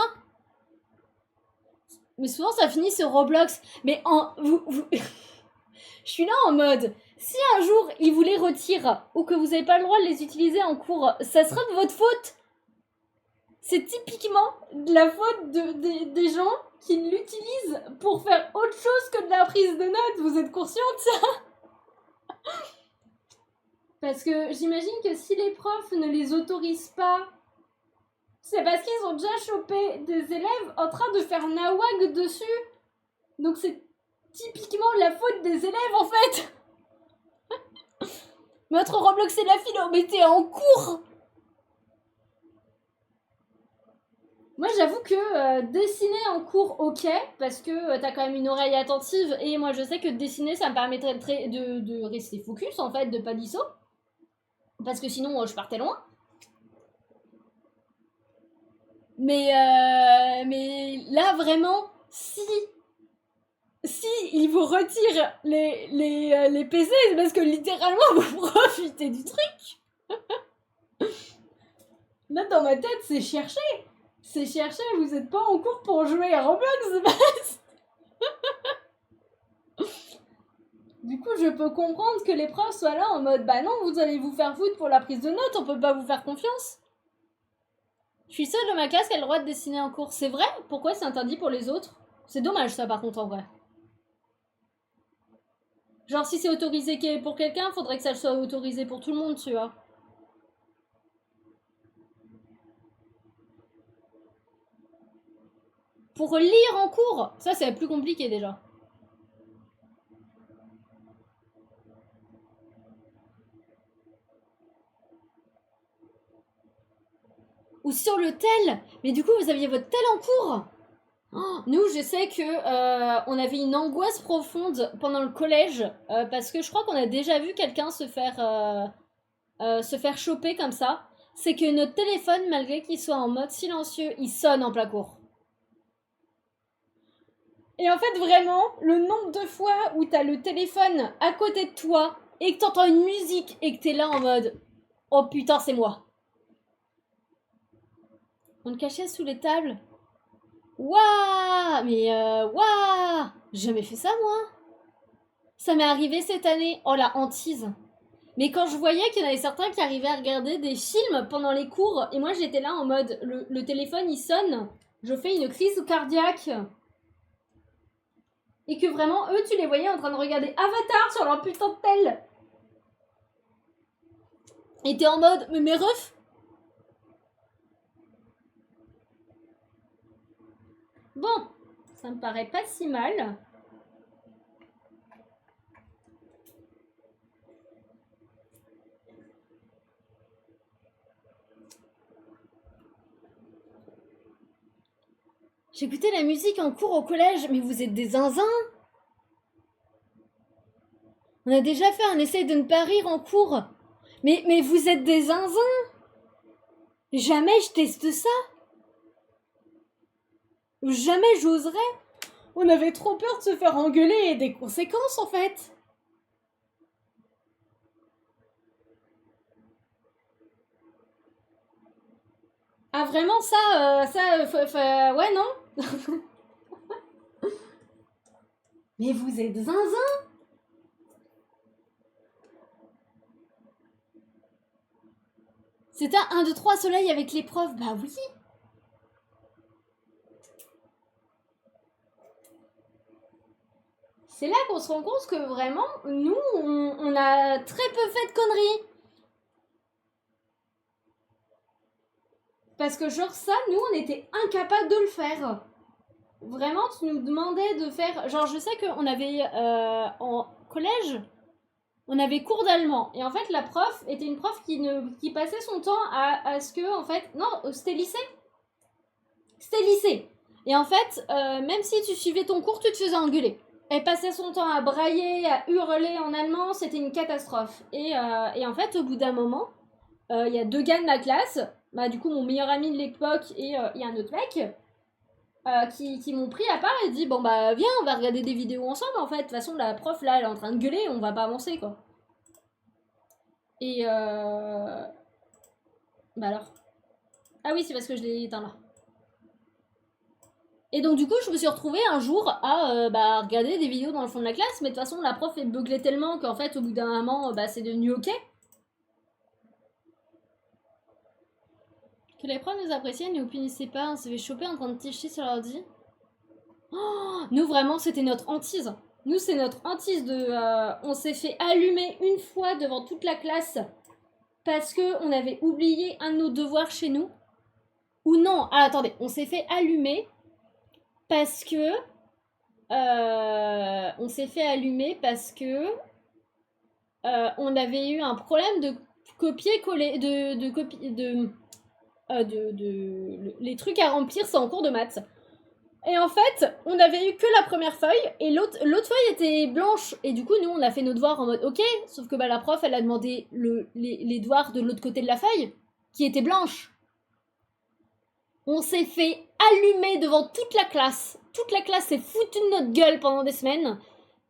Mais souvent, ça finit sur Roblox. Mais je suis là en mode... Si un jour, ils vous les retirent, ou que vous n'avez pas le droit de les utiliser en cours, ça sera de votre faute. C'est typiquement de la faute des gens qui l'utilisent pour faire autre chose que de la prise de notes. Vous êtes conscient de ça? Parce que j'imagine que si les profs ne les autorisent pas, c'est parce qu'ils ont déjà chopé des élèves en train de faire nawag dessus. Donc c'est typiquement la faute des élèves en fait. Notre Roblox c'est la philo, mais t'es en cours. Moi j'avoue que dessiner en cours ok, parce que t'as quand même une oreille attentive, et moi je sais que dessiner ça me permettrait de rester focus en fait, de pas disso. Parce que sinon je partais loin. Mais là vraiment, si ils vous retirent les PC, c'est parce que littéralement vous profitez du truc. Là dans ma tête c'est cherché. C'est cherché, vous êtes pas en cours pour jouer à Roblox. Du coup, je peux comprendre que les profs soient là en mode bah non, vous allez vous faire foutre pour la prise de notes, on peut pas vous faire confiance. Je suis seule de ma classe qui a le droit de dessiner en cours. C'est vrai? Pourquoi c'est interdit pour les autres? C'est dommage ça par contre en vrai. Genre si c'est autorisé pour quelqu'un, faudrait que ça soit autorisé pour tout le monde, tu vois. Pour lire en cours, ça c'est plus compliqué déjà. Ou sur le tel. Mais du coup, vous aviez votre tel en cours? Oh, nous, je sais que on avait une angoisse profonde pendant le collège parce que je crois qu'on a déjà vu quelqu'un se faire choper comme ça. C'est que notre téléphone, malgré qu'il soit en mode silencieux, il sonne en plein cours. Et en fait, vraiment, le nombre de fois où t'as le téléphone à côté de toi et que t'entends une musique et que t'es là en mode oh putain, c'est moi. On le cachait sous les tables. Waouh! Mais waouh! J'ai jamais fait ça, moi. Ça m'est arrivé cette année. Oh, la hantise. Mais quand je voyais qu'il y en avait certains qui arrivaient à regarder des films pendant les cours, et moi j'étais là en mode, le téléphone il sonne, je fais une crise cardiaque. Et que vraiment, eux, tu les voyais en train de regarder Avatar sur leur putain de tel. Et t'es en mode, mais mes refs. Bon, ça me paraît pas si mal. J'écoutais la musique en cours au collège, mais vous êtes des zinzins. On a déjà fait un essai de ne pas rire en cours. Mais vous êtes des zinzins. Jamais je teste ça. Jamais j'oserais. On avait trop peur de se faire engueuler et des conséquences en fait. Ah vraiment ouais non. Mais vous êtes zinzin. C'était un 1, 2, 3 soleil avec les profs, bah oui. c'est là qu'on se rend compte que vraiment, nous, on a très peu fait de conneries. Parce que genre ça, nous, on était incapables de le faire. Vraiment, tu nous demandais de faire... Genre, je sais qu'on avait, en collège, on avait cours d'allemand. Et en fait, la prof était une prof qui passait son temps à ce que, en fait... Non, c'était lycée. C'était lycée. Et en fait, même si tu suivais ton cours, tu te faisais engueuler. Elle passait son temps à brailler, à hurler en allemand, c'était une catastrophe. Et en fait, au bout d'un moment, il y a 2 gars de ma classe, bah, du coup mon meilleur ami de l'époque et il y a un autre mec, qui m'ont pris à part et dit bon bah viens, on va regarder des vidéos ensemble en fait. De toute façon, la prof là, elle est en train de gueuler, on va pas avancer quoi. Et bah alors. Ah oui, c'est parce que je l'ai éteint là. Et donc du coup, je me suis retrouvée un jour à bah, regarder des vidéos dans le fond de la classe, mais de toute façon, la prof est beuglée tellement qu'en fait, au bout d'un moment, bah, c'est devenu ok. Que les profs nous appréciaient, ne nous punissaient pas, on s'est fait choper en train de ticher sur l'ordi. Oh, nous, vraiment, c'était notre hantise. Nous, c'est notre hantise de... on s'est fait allumer une fois devant toute la classe parce qu'on avait oublié un de nos devoirs chez nous. Ou non, ah, attendez, on s'est fait allumer parce que... on s'est fait allumer parce que... on avait eu un problème de copier-coller... les trucs à remplir, c'est en cours de maths. Et en fait, on avait eu que la première feuille et l'autre feuille était blanche. Et du coup, nous, on a fait nos devoirs en mode ok, sauf que bah, la prof, elle a demandé les devoirs de l'autre côté de la feuille, qui était blanche. On s'est fait allumer devant toute la classe. Toute la classe s'est foutue de notre gueule pendant des semaines.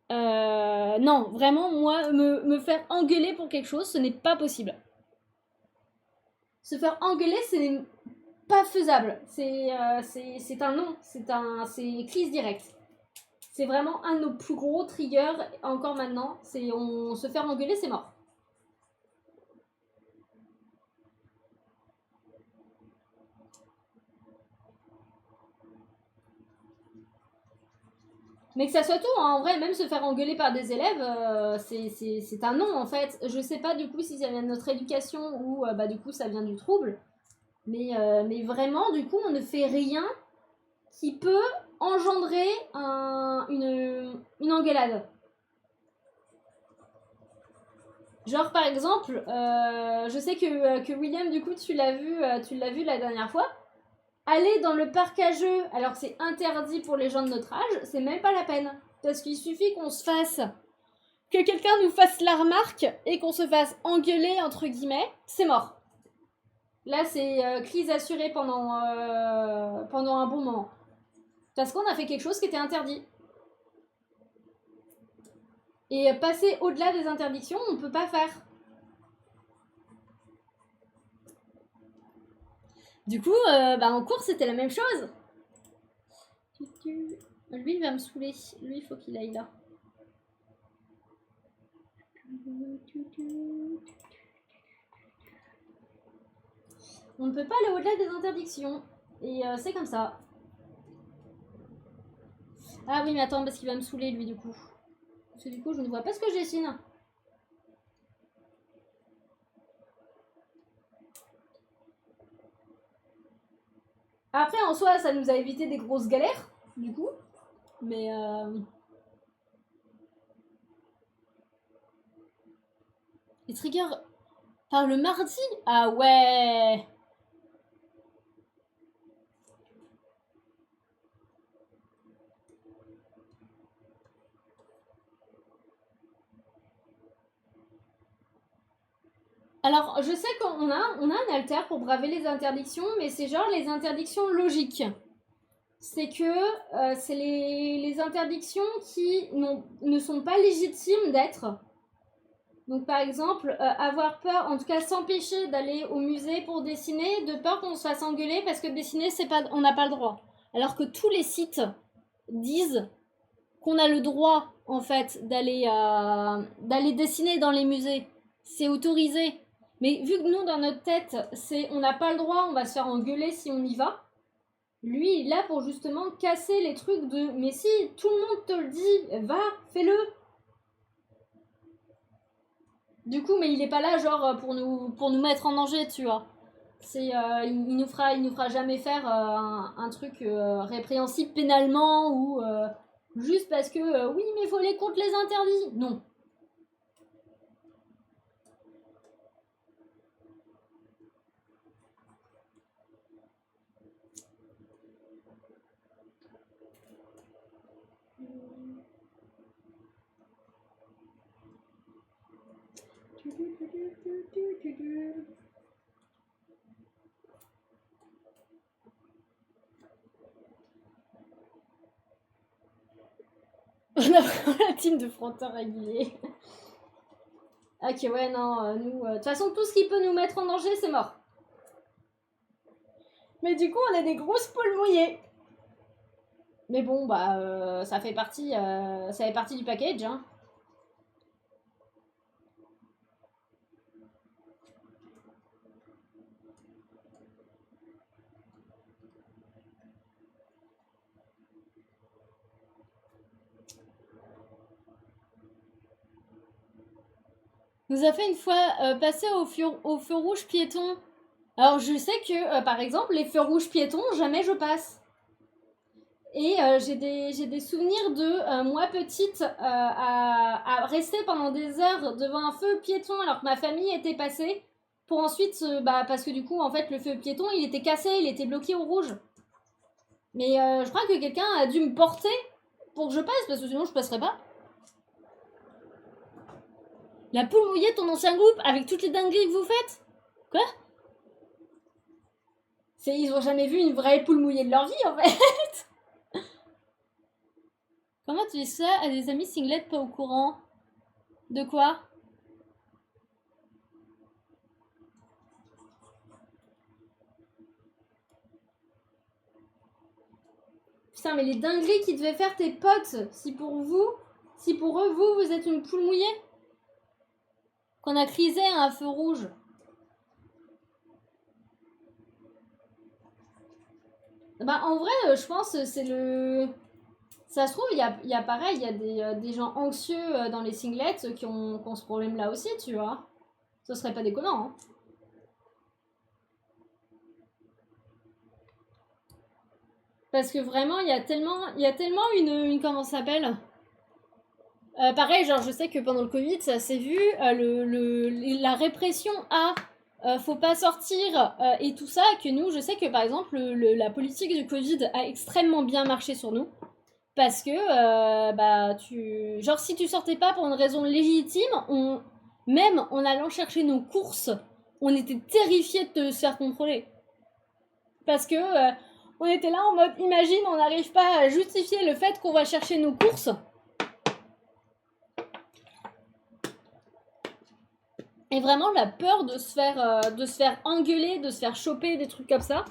Non, vraiment, moi, me faire engueuler pour quelque chose, ce n'est pas possible. Se faire engueuler, c'est pas faisable. C'est un non. C'est crise directe. C'est vraiment un de nos plus gros triggers encore maintenant. C'est on se faire engueuler, c'est mort. Mais que ça soit tout, hein, en vrai, même se faire engueuler par des élèves, c'est un non en fait. Je sais pas du coup si ça vient de notre éducation ou bah du coup ça vient du trouble. Mais vraiment, du coup, on ne fait rien qui peut engendrer une engueulade. Genre par exemple, je sais que William, du coup, tu l'as vu la dernière fois. Aller dans le parc à jeux alors que c'est interdit pour les gens de notre âge, c'est même pas la peine. Parce qu'il suffit qu'on se fasse... que quelqu'un nous fasse la remarque et qu'on se fasse engueuler, entre guillemets, c'est mort. Là, c'est crise assurée pendant un bon moment. Parce qu'on a fait quelque chose qui était interdit. Et passer au-delà des interdictions, on peut pas faire. Du coup, bah en cours, c'était la même chose. Lui, il va me saouler. Lui, il faut qu'il aille là. On ne peut pas aller au-delà des interdictions. Et c'est comme ça. Ah oui, mais attends, parce qu'il va me saouler, lui, du coup. Parce que du coup, je ne vois pas ce que je dessine. Après, en soi, ça nous a évité des grosses galères, du coup. Mais les triggers par le mardi. Ah ouais. Alors, je sais qu'on a un alter pour braver les interdictions, mais c'est genre les interdictions logiques. C'est que c'est les interdictions qui ne sont pas légitimes d'être. Donc par exemple, avoir peur, en tout cas s'empêcher d'aller au musée pour dessiner, de peur qu'on se fasse engueuler parce que dessiner, on n'a pas le droit. Alors que tous les sites disent qu'on a le droit, en fait, d'aller dessiner dans les musées. C'est autorisé. Mais vu que nous, dans notre tête, on n'a pas le droit, on va se faire engueuler si on y va. Lui, il est là pour justement casser les trucs de « Mais si, tout le monde te le dit, va, fais-le !» Du coup, mais il est pas là genre pour nous mettre en danger, tu vois. C'est, il nous fera jamais faire un truc répréhensible pénalement ou juste parce que oui, mais il faut aller contre les interdits. Non. On a vraiment la team de fronteurs réguliers. Ok, ouais, non, nous... De toute façon, tout ce qui peut nous mettre en danger, c'est mort. Mais du coup, on a des grosses poules mouillées. Mais bon, bah, ça fait partie du package, hein. Nous a fait une fois passer au feu rouge piéton. Alors je sais que, par exemple, les feux rouges piétons, jamais je passe. Et j'ai des souvenirs de moi petite à rester pendant des heures devant un feu piéton alors que ma famille était passée. Pour ensuite, parce que du coup, en fait, le feu piéton, il était cassé, il était bloqué au rouge. Mais je crois que quelqu'un a dû me porter pour que je passe, parce que sinon je passerais pas. La poule mouillée de ton ancien groupe, avec toutes les dingueries que vous faites? Quoi? Ils ont jamais vu une vraie poule mouillée de leur vie, en fait. Comment tu dis ça à des amis singlets pas au courant? De quoi? Putain, mais les dingueries qu'ils devaient faire tes potes, si pour eux, vous êtes une poule mouillée? Qu'on a crisé à un feu rouge. Bah, en vrai, je pense c'est le... Ça se trouve, il y a pareil, il y a des gens anxieux dans les singlets qui ont ce problème-là aussi, tu vois. Ce serait pas déconnant, hein. Parce que vraiment, il y a tellement une comment ça s'appelle pareil, genre je sais que pendant le Covid, ça s'est vu, la répression à faut pas sortir et tout ça, que nous, je sais que par exemple, la politique du Covid a extrêmement bien marché sur nous. Parce que, genre si tu sortais pas pour une raison légitime, même en allant chercher nos courses, on était terrifiés de se faire contrôler. Parce que on était là en mode, imagine, on n'arrive pas à justifier le fait qu'on va chercher nos courses. Et vraiment la peur de se faire engueuler, de se faire choper, des trucs comme ça.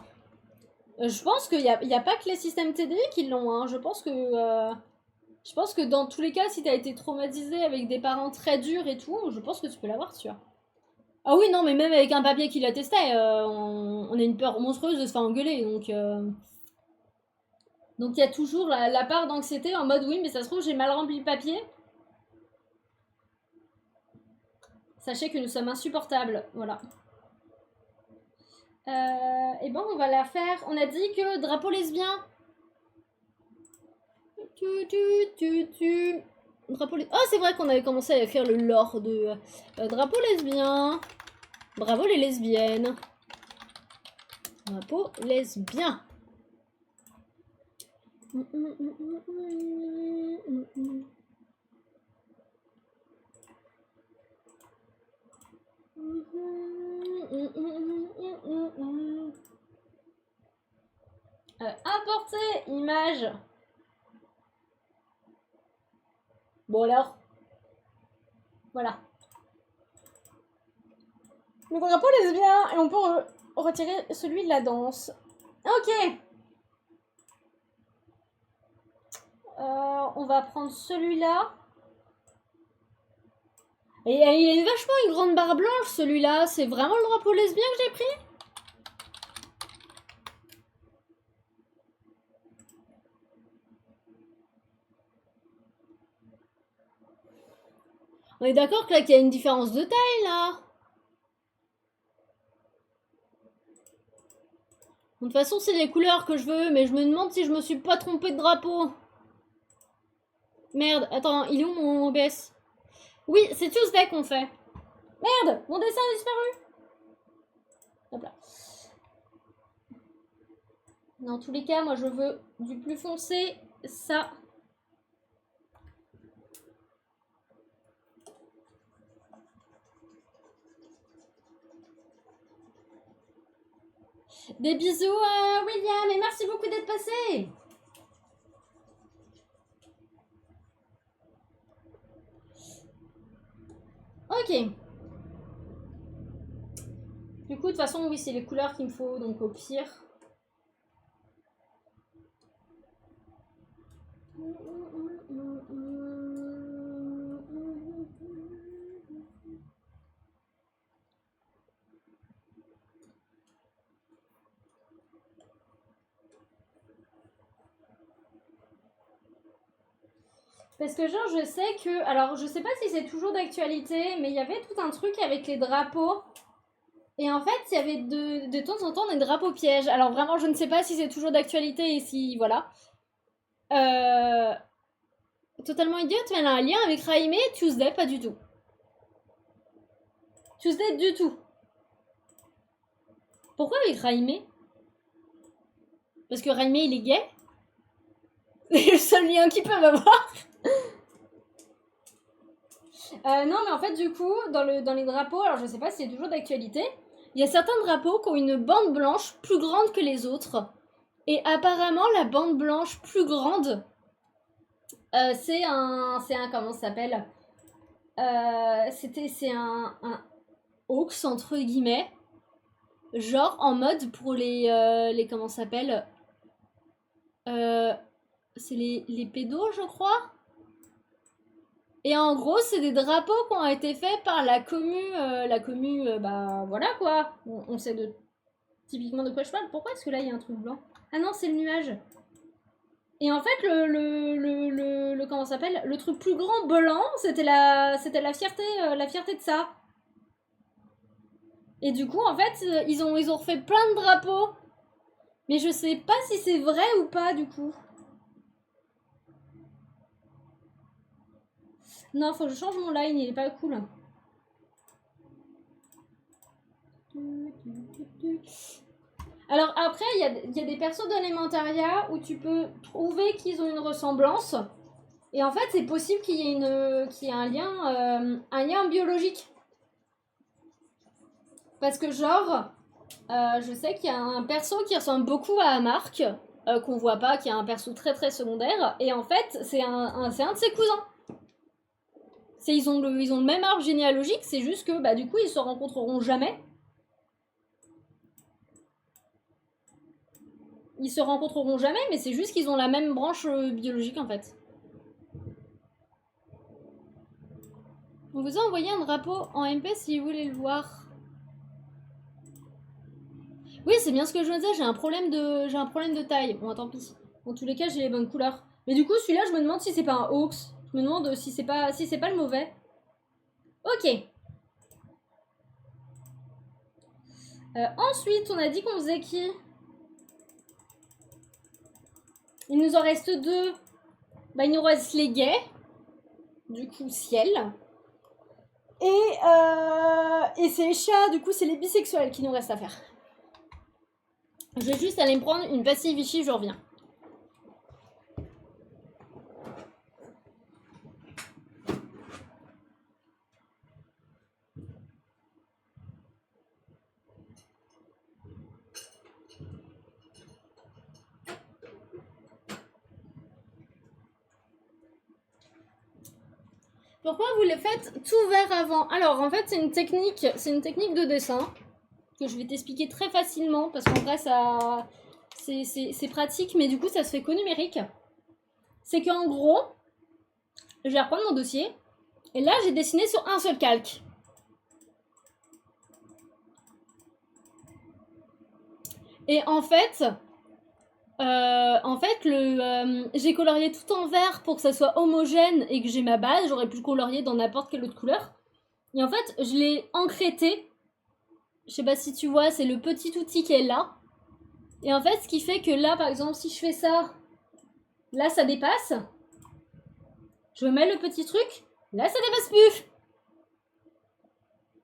Je pense qu'il y a pas que les systèmes TDI qui l'ont, hein. Je pense que dans tous les cas, si t'as été traumatisé avec des parents très durs et tout, je pense que tu peux l'avoir, tu vois. Ah oui, non, mais même avec un papier qui l'attestait, on a une peur monstrueuse de se faire engueuler, donc il y a toujours la part d'anxiété en mode oui, mais ça se trouve, j'ai mal rempli le papier. Sachez que nous sommes insupportables, voilà. Et bon, on va la faire. On a dit que drapeau lesbien. Drapeau lesbien. Oh, c'est vrai qu'on avait commencé à écrire le lore de drapeau lesbien. Bravo les lesbiennes. Drapeau lesbien. Importer image. Bon alors. Voilà. Le drapeau lesbien et on peut retirer celui de la danse. Ok. On va prendre celui-là. Et il a vachement une grande barre blanche celui-là. C'est vraiment le drapeau lesbien que j'ai pris? On est d'accord que là, qu'il y a une différence de taille, là. De toute façon, c'est les couleurs que je veux, mais je me demande si je me suis pas trompée de drapeau. Merde, attends, il est où mon OBS? Oui, c'est Tuesday qu'on fait. Merde, mon dessin a disparu. Hop là. Dans tous les cas, moi je veux du plus foncé, ça. Des bisous à William et merci beaucoup d'être passé. Ok. Du coup, de toute façon, oui, c'est les couleurs qu'il me faut, donc au pire. Parce que genre, je sais que... Alors, je sais pas si c'est toujours d'actualité, mais il y avait tout un truc avec les drapeaux. Et en fait, il y avait de temps en temps des drapeaux pièges. Alors vraiment, je ne sais pas si c'est toujours d'actualité et si... Voilà. Totalement idiote, mais elle a un lien avec Raimé, Tuesday, pas du tout. Tuesday, du tout. Pourquoi avec Raimé? Parce que Raimé, il est gay? C'est le seul lien qu'ils peuvent avoir. Non, mais en fait, du coup, dans les drapeaux, alors je sais pas si c'est toujours d'actualité, il y a certains drapeaux qui ont une bande blanche plus grande que les autres. Et apparemment, la bande blanche plus grande, c'est un... Comment ça s'appelle? C'est un hoax, entre guillemets. Genre en mode pour les comment ça s'appelle? C'est les pédos, je crois. Et en gros, c'est des drapeaux qui ont été faits par la commu, bah voilà quoi. On sait typiquement de quoi je parle. Pourquoi est-ce que là il y a un truc blanc? Ah non, c'est le nuage. Et en fait, comment ça s'appelle? Le truc plus grand blanc, c'était la fierté de ça. Et du coup, en fait, ils ont refait plein de drapeaux. Mais je sais pas si c'est vrai ou pas, du coup. Non, faut que je change mon line, il est pas cool. Alors après, il y a des persos d'Elementarria où tu peux trouver qu'ils ont une ressemblance. Et en fait, c'est possible qu'il y ait un lien biologique. Parce que genre, je sais qu'il y a un perso qui ressemble beaucoup à Amark, qu'on voit pas, qui est un perso très très secondaire. Et en fait, c'est un de ses cousins. Ils ont le même arbre généalogique, c'est juste que bah, du coup, ils se rencontreront jamais. Ils se rencontreront jamais, mais c'est juste qu'ils ont la même branche biologique en fait. On vous a envoyé un drapeau en MP si vous voulez le voir. Oui, c'est bien ce que je me disais, j'ai un problème de taille. Bon, tant pis. En tous les cas, j'ai les bonnes couleurs. Mais du coup, celui-là, je me demande si c'est pas un hoax. Je me demande si c'est pas le mauvais. Ok. Ensuite, on a dit qu'on faisait qui? Il nous en reste deux. Bah, il nous reste les gays. Du coup, ciel. Et c'est les chats, du coup, c'est les bisexuels qui nous restent à faire. Je vais juste aller me prendre une passive Vichy, je reviens. Pourquoi vous les faites tout vert avant? Alors en fait c'est une technique de dessin que je vais t'expliquer très facilement parce qu'en vrai ça c'est pratique mais du coup ça se fait qu'au numérique. C'est qu'en gros, je vais reprendre mon dossier et là j'ai dessiné sur un seul calque. Et en fait, En fait, j'ai colorié tout en vert pour que ça soit homogène et que j'ai ma base. J'aurais pu le colorier dans n'importe quelle autre couleur. Et en fait, je l'ai encrété. Je sais pas si tu vois, c'est le petit outil qui est là. Et en fait, ce qui fait que là, par exemple, si je fais ça, là, ça dépasse. Je mets le petit truc, là, ça dépasse plus.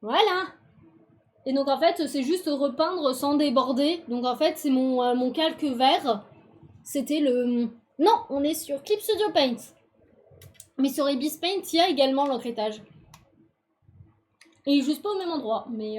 Voilà. Et donc, en fait, c'est juste repeindre sans déborder. Donc, en fait, c'est mon calque vert. C'était le... Non, on est sur Clip Studio Paint. Mais sur Ibis Paint, il y a également l'encrétage. Et juste pas au même endroit, mais...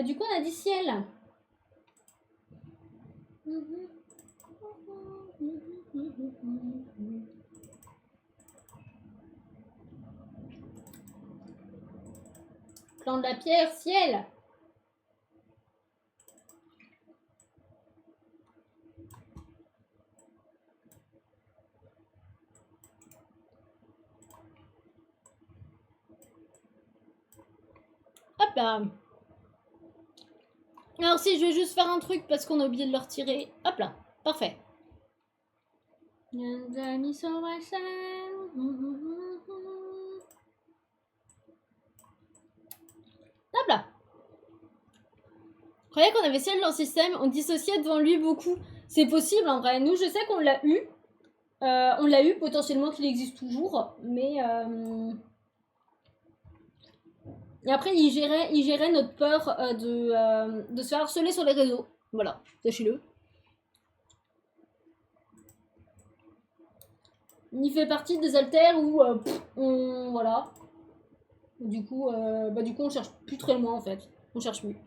Du coup, on a dit ciel. Plan de la pierre, ciel. Hop là. Alors si, je vais juste faire un truc parce qu'on a oublié de le retirer. Hop là, parfait. Hop là. Je croyais qu'on avait ciel dans le système, on dissociait devant lui beaucoup. C'est possible en vrai. Nous, je sais qu'on l'a eu. On l'a eu, potentiellement qu'il existe toujours, mais... Et après, il gérait notre peur de se faire harceler sur les réseaux. Voilà, sachez-le. Il fait partie des alters où voilà. Du coup, on cherche plus très loin en fait. On cherche plus.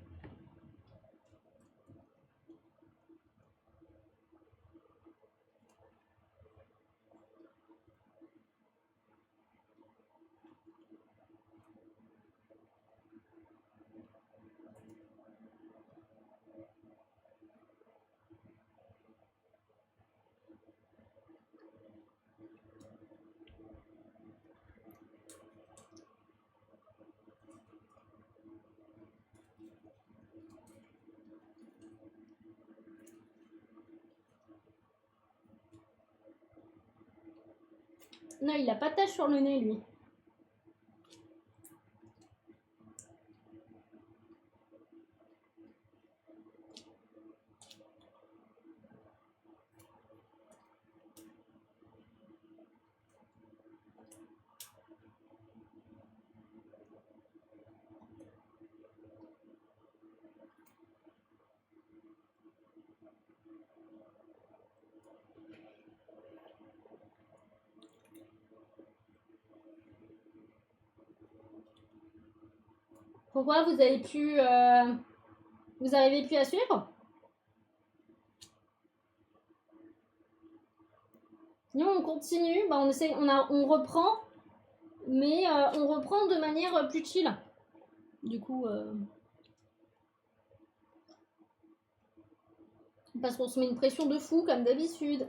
Non, il a pas de tache sur le nez, lui. Pourquoi vous avez pu... vous arrivez plus à suivre? Nous, on continue, bah, on reprend, mais on reprend de manière plus chill. Du coup... Parce qu'on se met une pression de fou, comme d'habitude.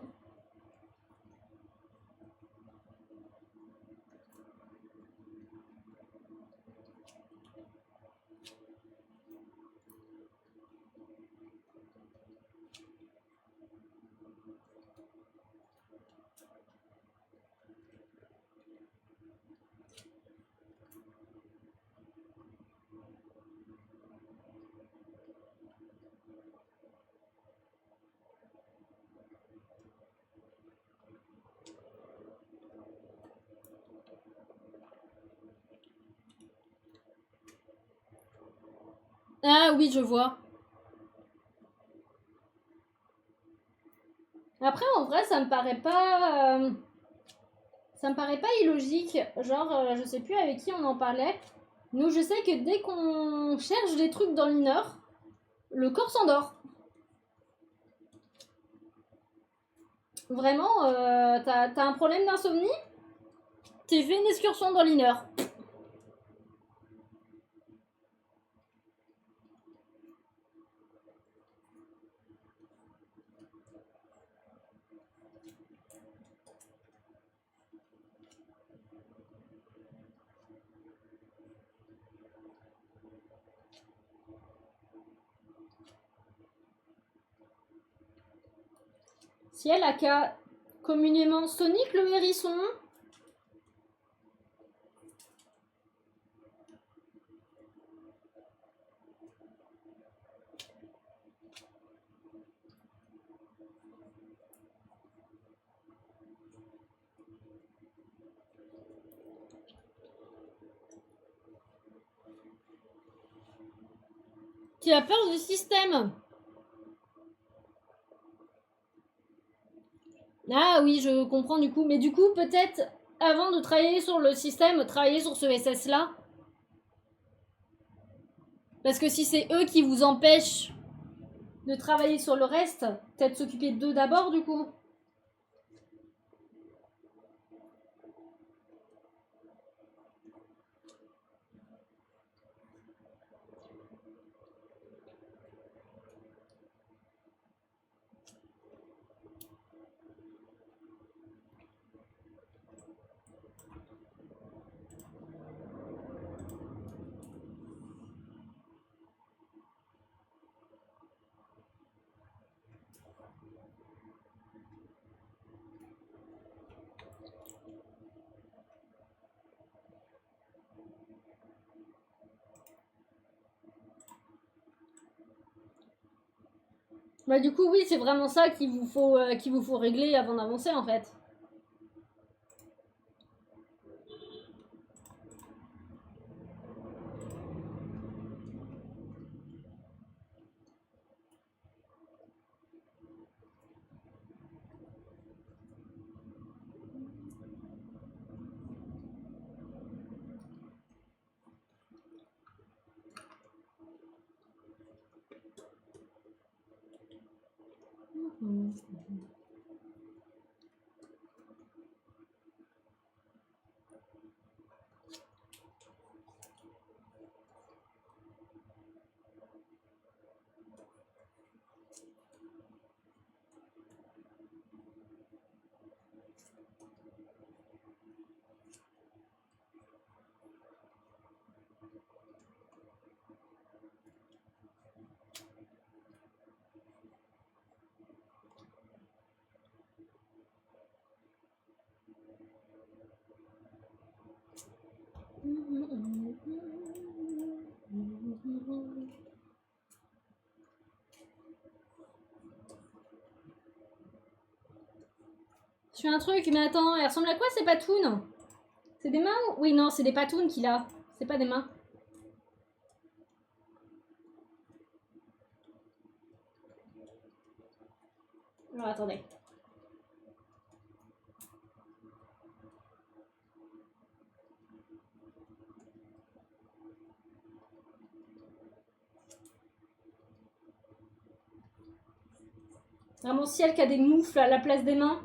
Ah oui, je vois. Après, en vrai, ça me paraît pas... ça me paraît pas illogique. Genre, je sais plus avec qui on en parlait. Nous, je sais que dès qu'on cherche des trucs dans l'inner, le corps s'endort. Vraiment, t'as un problème d'insomnie? T'es fait une excursion dans l'inner. Si elle a qu'à communément Sonic le hérisson. Tu as peur du système. Ah oui, je comprends du coup. Mais du coup, peut-être, avant de travailler sur le système, travailler sur ce SS-là. Parce que si c'est eux qui vous empêchent de travailler sur le reste, peut-être s'occuper d'eux d'abord du coup. Bah du coup oui, c'est vraiment ça qu'il vous faut régler avant d'avancer en fait. Je fais un truc, mais attends, elle ressemble à quoi ces patounes? C'est des mains ou... Oui, non, c'est des patounes qu'il a. C'est pas des mains. Alors attendez. Vraiment ciel qui a des moufles à la place des mains.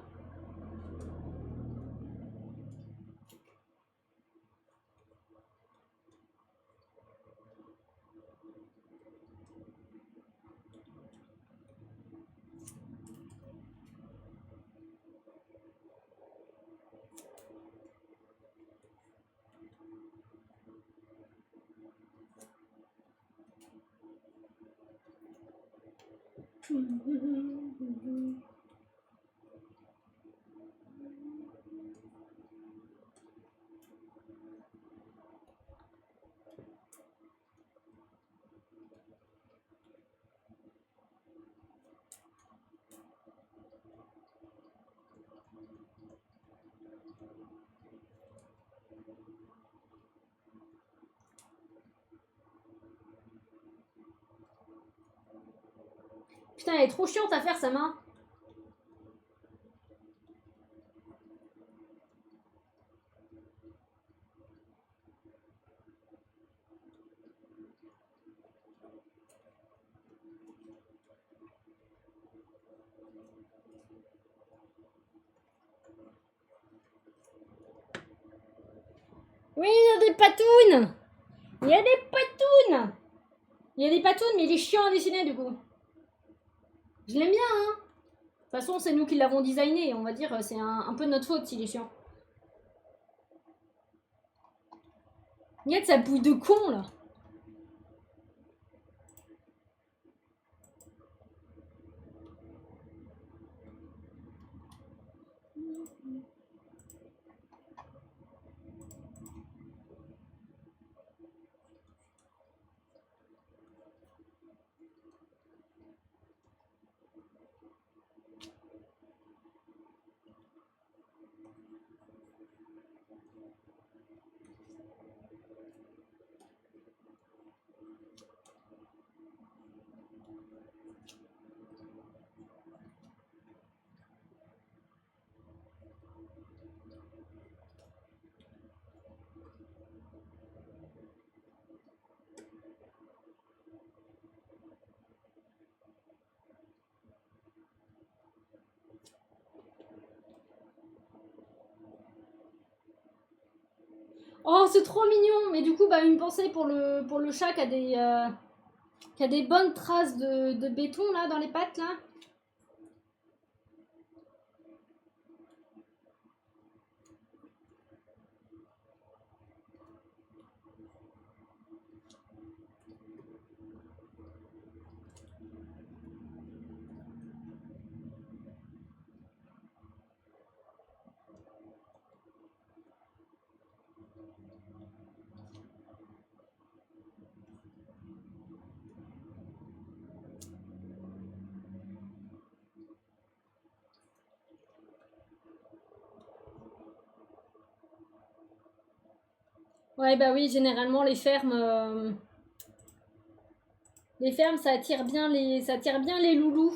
Putain, elle est trop chiante à faire sa main. Oui, il y a des patounes. Il y a des patounes. Il y a des patounes, mais il est chiant à dessiner du coup. Je l'aime bien, hein. De toute façon, c'est nous qui l'avons designé. On va dire, c'est un peu notre faute s'il est chiant. Regarde sa bouille de con là. Oh, c'est trop mignon. Mais du coup, bah, une pensée pour le chat qui a des bonnes traces de béton là dans les pattes là. Ouais, bah oui, généralement les fermes, ça attire bien les loulous.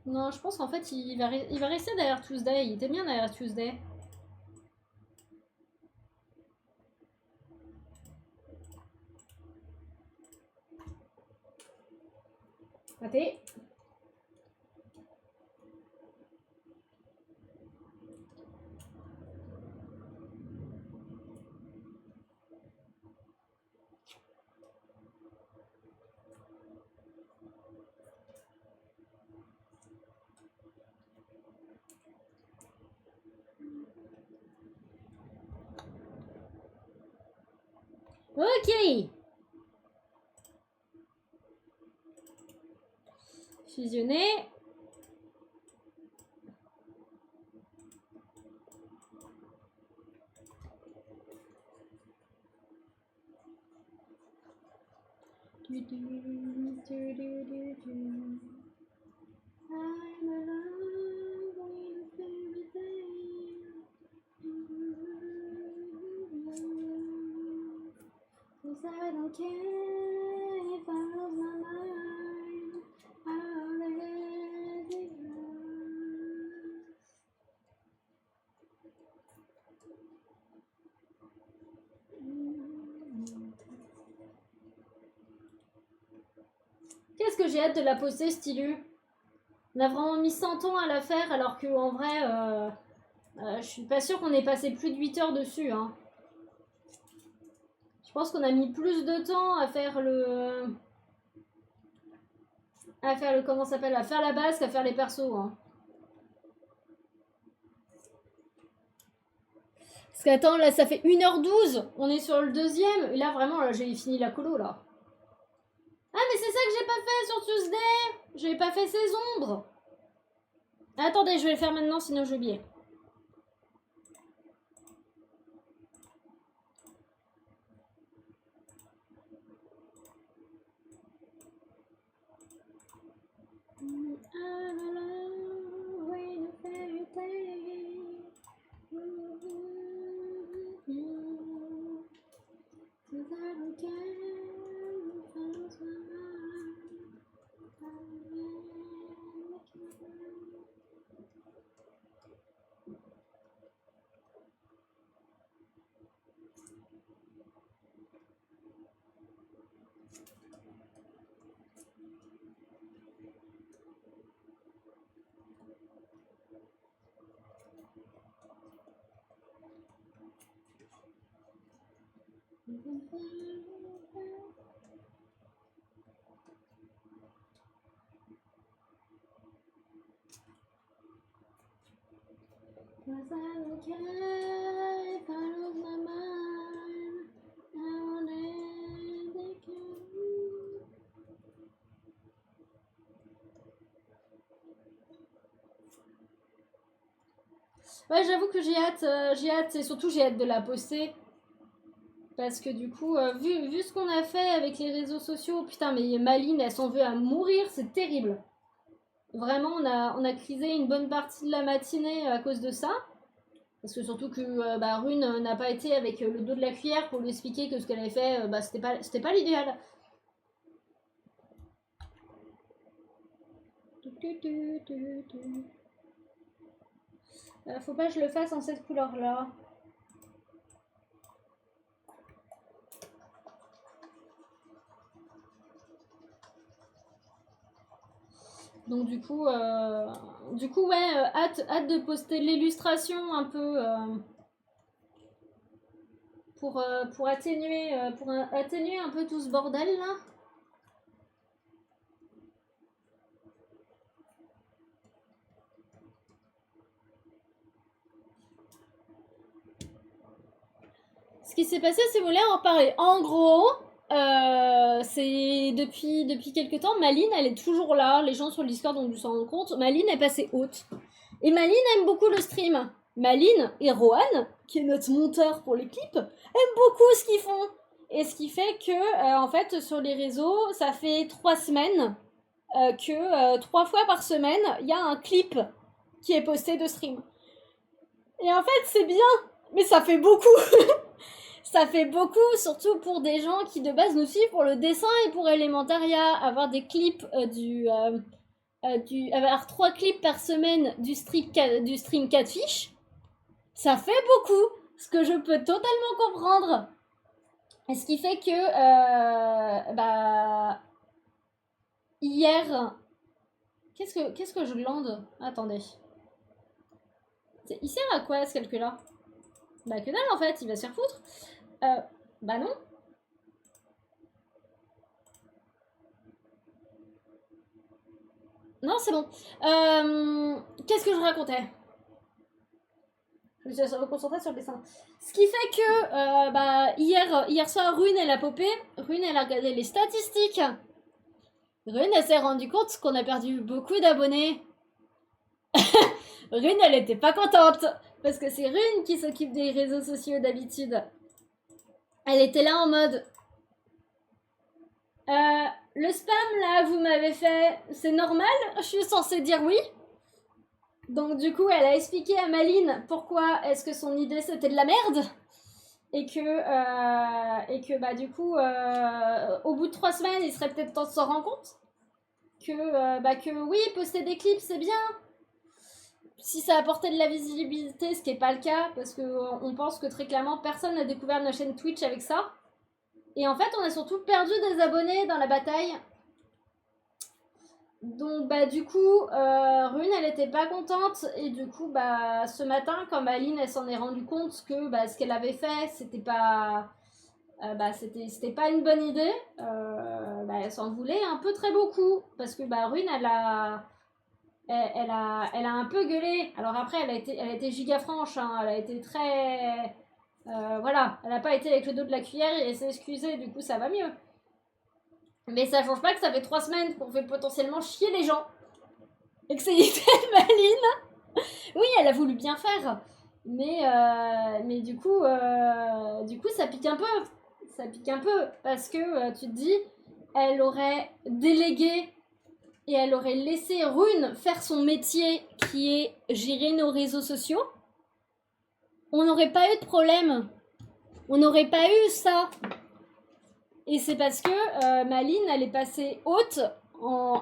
Non, je pense qu'en fait, il va rester derrière Tuesday. Il était bien derrière Tuesday. Raté. Ok. Fusionner. I'm alive in a fairy tale. 'Cause I don't care if I lose my mind. I'll let it run. Qu'est-ce que j'ai hâte de la poster, Stylu. On a vraiment mis 100 ans à la faire, alors qu'en vrai, je suis pas sûre qu'on ait passé plus de 8 heures dessus. Hein. Je pense qu'on a mis plus de temps à faire comment ça s'appelle, à faire la base qu'à faire les persos. Hein. Parce qu'attends, là, ça fait 1h12. On est sur le deuxième. Et là, vraiment, là, j'ai fini la colo, là. Ah, mais c'est ça que j'ai pas fait sur Tuesday. J'ai pas fait ces ombres. Attendez, je vais le faire maintenant, sinon j'ai oublié. Cause I don't care if I lose my mind. I won't let it go. Ouais, j'avoue que j'ai hâte, et surtout j'ai hâte de la poster. Parce que du coup, vu ce qu'on a fait avec les réseaux sociaux, putain, mais Maline, elle s'en veut à mourir, c'est terrible. Vraiment, on a crisé une bonne partie de la matinée à cause de ça. Parce que surtout que Rune n'a pas été avec le dos de la cuillère pour lui expliquer que ce qu'elle avait fait, c'était pas l'idéal. Faut pas que je le fasse en cette couleur-là. Donc du coup ouais, hâte de poster l'illustration un peu pour atténuer un peu tout ce bordel là. Ce qui s'est passé, si vous voulez en parler. En gros, c'est depuis quelques temps, Maline, elle est toujours là. Les gens sur le Discord ont dû s'en rendre compte. Maline est passée haute. Et Maline aime beaucoup le stream. Maline et Rohan, qui est notre monteur pour les clips, aiment beaucoup ce qu'ils font. Et ce qui fait que, en fait, sur les réseaux, ça fait 3 semaines que 3 fois par semaine, il y a un clip qui est posté de stream. Et en fait, c'est bien, mais ça fait beaucoup. Ça fait beaucoup, surtout pour des gens qui de base nous suivent pour le dessin et pour Elementaria. Avoir des clips avoir 3 clips par semaine du stream Catfish, ça fait beaucoup. Ce que je peux totalement comprendre. Et ce qui fait que hier, qu'est-ce que je glande? Attendez. Il sert à quoi ce calcul-là? Bah que dalle en fait, il va se faire foutre. Bah non. Non, c'est bon. Qu'est-ce que je racontais? Je me suis reconcentrée sur le dessin. Ce qui fait que hier soir, Rune, elle a popé. Rune, elle a regardé les statistiques. Rune, elle s'est rendue compte qu'on a perdu beaucoup d'abonnés. Rune, elle était pas contente. Parce que c'est Rune qui s'occupe des réseaux sociaux d'habitude. Elle était là en mode... le spam, là, vous m'avez fait... C'est normal? Je suis censée dire oui. Donc du coup, elle a expliqué à Maline pourquoi est-ce que son idée, c'était de la merde. Et que bah du coup, au bout de 3 semaines, il serait peut-être temps de s'en rendre compte. Que oui, poster des clips, c'est bien. Si ça apportait de la visibilité, ce qui n'est pas le cas, parce qu'on pense que très clairement, personne n'a découvert notre chaîne Twitch avec ça. Et en fait, on a surtout perdu des abonnés dans la bataille. Donc bah du coup, Rune, elle était pas contente. Et du coup, bah ce matin, quand Maline, elle s'en est rendue compte que ce qu'elle avait fait, c'était pas... c'était pas une bonne idée. Elle s'en voulait un peu très beaucoup. Parce que Rune, elle a un peu gueulé. Alors après, elle a été giga franche, hein. Elle a été très... voilà, elle a pas été avec le dos de la cuillère et elle s'est excusée, du coup ça va mieux. Mais ça change pas que ça fait 3 semaines qu'on fait potentiellement chier les gens. Et que c'est l'idée de Maline. Oui, elle a voulu bien faire. Mais du coup, ça pique un peu. Ça pique un peu. Parce que tu te dis, elle aurait délégué et elle aurait laissé Rune faire son métier qui est gérer nos réseaux sociaux. On n'aurait pas eu de problème. On n'aurait pas eu ça. Et c'est parce que Maline, elle est passée haute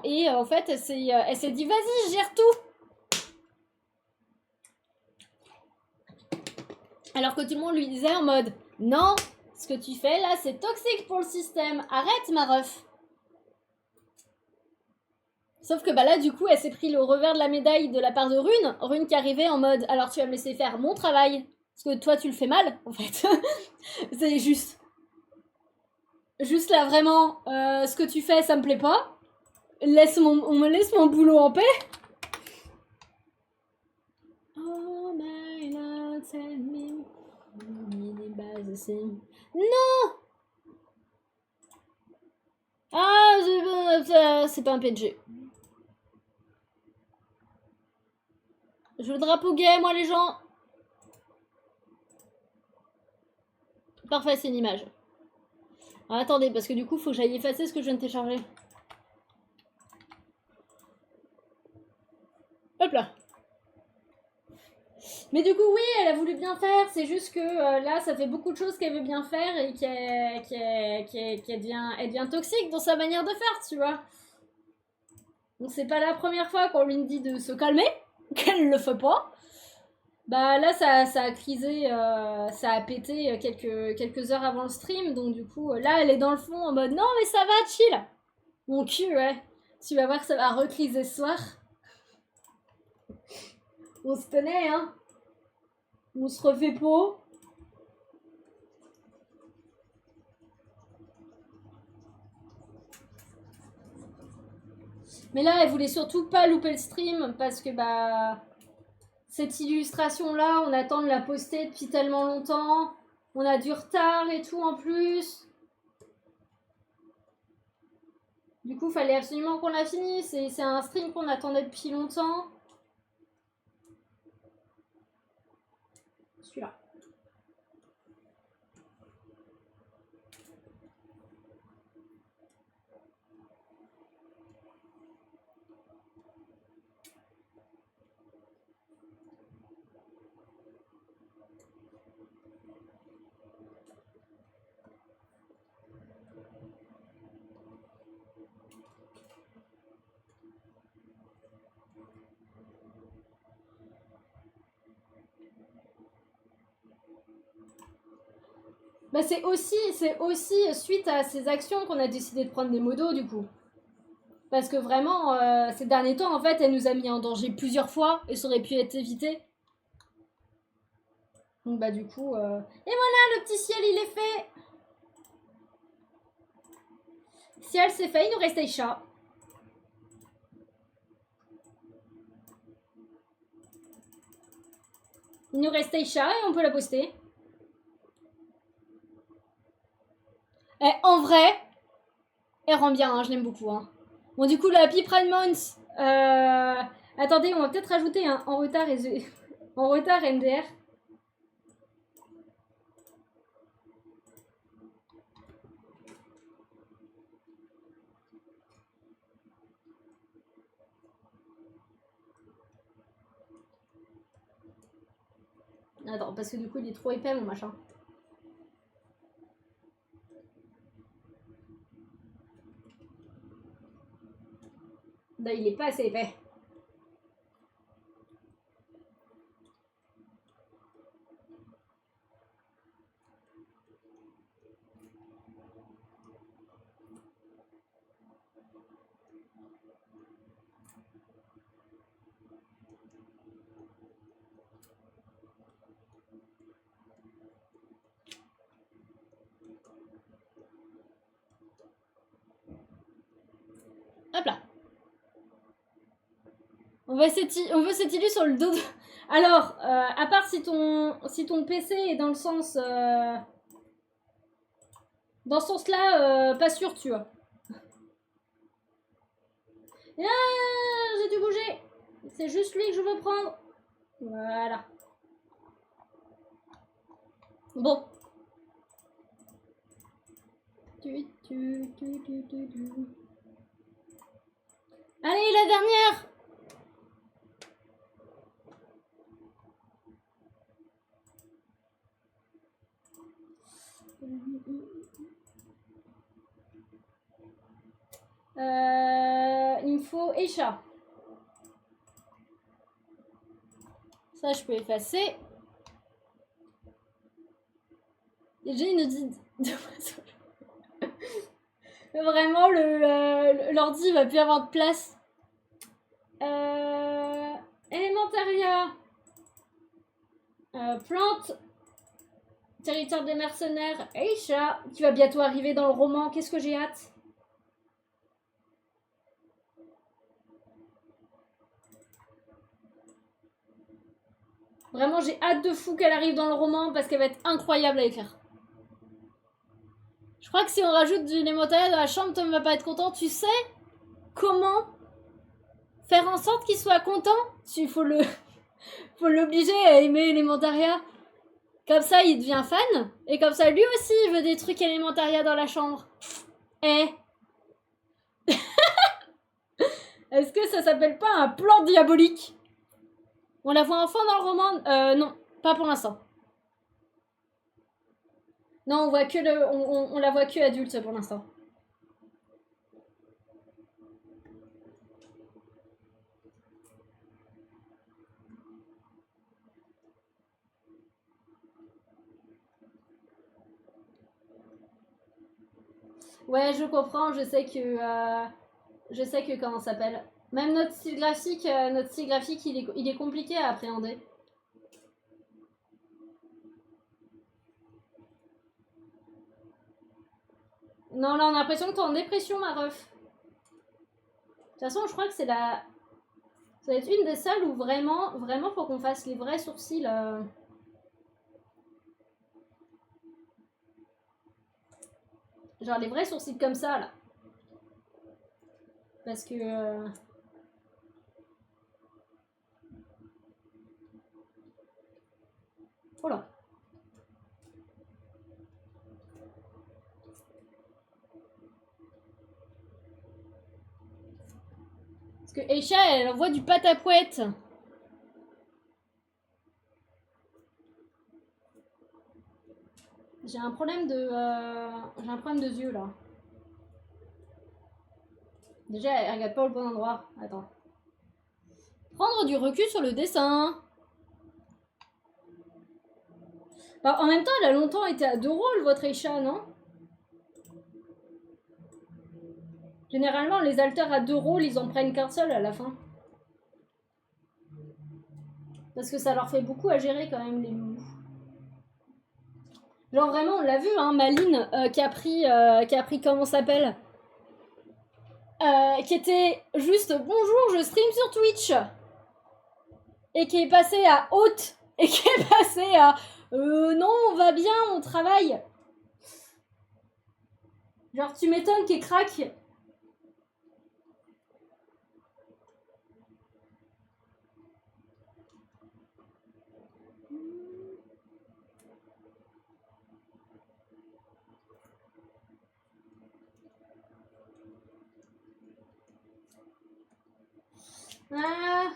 et en fait, elle s'est dit vas-y, je gère tout. Alors que tout le monde lui disait en mode non, ce que tu fais là, c'est toxique pour le système. Arrête, ma ref. Sauf que là, du coup, elle s'est pris le revers de la médaille de la part de Rune. Rune qui arrivait en mode alors tu vas me laisser faire mon travail. Parce que toi, tu le fais mal, en fait. C'est juste. Juste là, vraiment, ce que tu fais, ça me plaît pas. On me laisse mon boulot en paix. Oh my lord, tell me. Non! Ah, c'est pas un PNG. Je veux le drapeau gay, moi, les gens. Parfait, c'est une image. Alors, attendez, parce que du coup, faut que j'aille effacer ce que je viens de télécharger. Hop là. Mais du coup, oui, elle a voulu bien faire. C'est juste que là, ça fait beaucoup de choses qu'elle veut bien faire et qu'elle devient toxique dans sa manière de faire, tu vois. Donc, c'est pas la première fois qu'on lui dit de se calmer, qu'elle le fait pas. Bah là, ça a crisé, ça a pété quelques heures avant le stream. Donc, du coup, là, elle est dans le fond en mode non, mais ça va, chill. Mon cul, ouais. Tu vas voir que ça va recriser ce soir. On se connaît, hein. On se refait peau. Mais là, elle voulait surtout pas louper le stream parce que bah cette illustration là, on attend de la poster depuis tellement longtemps. On a du retard et tout en plus. Du coup, fallait absolument qu'on la finisse. C'est un stream qu'on attendait depuis longtemps. Celui-là. Bah c'est aussi suite à ces actions qu'on a décidé de prendre des modos du coup. Parce que vraiment, ces derniers temps, en fait, elle nous a mis en danger plusieurs fois et ça aurait pu être évité. Donc bah du coup... Et voilà, le petit ciel, il est fait. Ciel, c'est fait, il nous reste Aisha. Il nous reste Aisha et on peut la poster. Et en vrai, elle rend bien, hein, je l'aime beaucoup. Hein. Bon, du coup, la Happy Pride Month. Attendez, on va peut-être rajouter un en retard, en retard MDR. Attends, parce que du coup, il est trop épais, mon machin. Là, il est pas assez épais. Hop là. On veut cette illu sur le dos de... Alors, à part si ton PC est dans le sens... dans ce sens-là, pas sûr, tu vois. Ah, j'ai dû bouger. C'est juste lui que je veux prendre. Voilà. Bon. Allez, la dernière. Il me faut Aisha. Ça, je peux effacer. Déjà, il nous dit... Vraiment, l'ordi va plus avoir de place. Elementaria. Plante. Territoire des mercenaires. Aisha. Tu vas bientôt arriver dans le roman. Qu'est-ce que j'ai hâte. Vraiment, j'ai hâte de fou qu'elle arrive dans le roman parce qu'elle va être incroyable à écrire. Je crois que si on rajoute du Elementaria dans la chambre, Tom va pas être content. Tu sais comment faire en sorte qu'il soit content? Il faut l'obliger à aimer Elementaria. Comme ça, il devient fan. Et comme ça, lui aussi, il veut des trucs élémentaires dans la chambre. Eh. Est-ce que ça s'appelle pas un plan diabolique? On la voit enfant dans le roman? Non, pas pour l'instant. Non, on voit que on la voit que adulte pour l'instant. Ouais, je comprends, je sais que comment ça s'appelle. Même notre style graphique, il est compliqué à appréhender. Non, là, on a l'impression que t'es en dépression, ma ref. De toute façon, je crois que c'est la... Ça va être une des salles où vraiment, vraiment, faut qu'on fasse les vrais sourcils. Genre les vrais sourcils comme ça, là. Parce que... Oh là. Parce que Aisha, elle envoie du pâte à pouette. J'ai un problème de... J'ai un problème de yeux, là. Déjà, elle regarde pas au bon endroit. Attends. Prendre du recul sur le dessin. Bah, en même temps, elle a longtemps été à 2 rôles, votre Aisha, non? Généralement, les alters à 2 rôles, ils en prennent qu'un seul à la fin. Parce que ça leur fait beaucoup à gérer quand même, les loups. Genre vraiment, on l'a vu, hein, Maline, qui a pris comment ça s'appelle, qui était juste bonjour, je stream sur Twitch, et qui est passé à haute, et qui est passé à non, on va bien, on travaille. Genre, tu m'étonnes qu'il craque. Ah.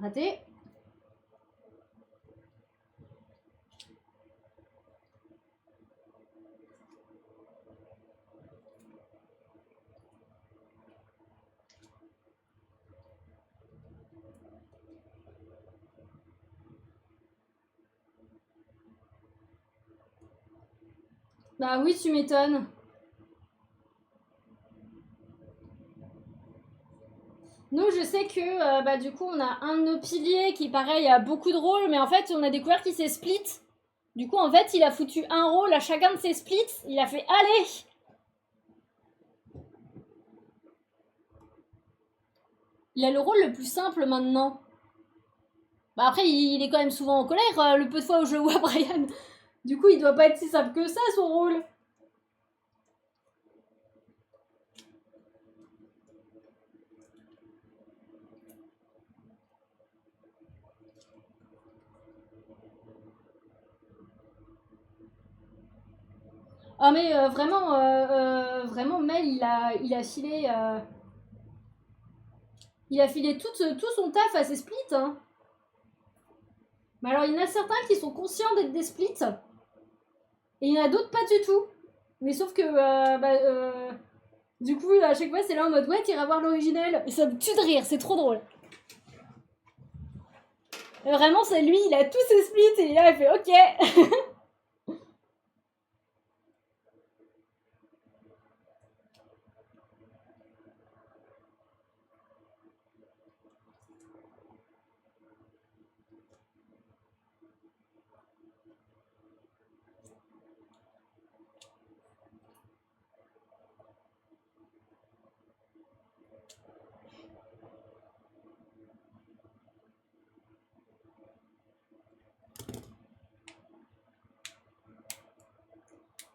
Raté. Bah oui, tu m'étonnes. Nous, je sais que bah, du coup, on a un de nos piliers qui, pareil, a beaucoup de rôles, mais en fait, on a découvert qu'il s'est split. Du coup, en fait, il a foutu un rôle à chacun de ses splits. Il a fait allez. Il a le rôle le plus simple maintenant. Bah après, il est quand même souvent en colère, le peu de fois où je le vois Brian. Du coup, il doit pas être si simple que ça, son rôle. Ah mais vraiment, vraiment, Mel, il a filé... il a filé tout son taf à ses splits, hein. Mais alors, il y en a certains qui sont conscients d'être des splits. Et il y en a d'autres pas du tout. Mais sauf que, du coup, à chaque fois, c'est là en mode, ouais, t'iras voir l'original. Et ça me tue de rire, c'est trop drôle. Et vraiment, c'est lui, il a tous ses splits et là, il fait, ok.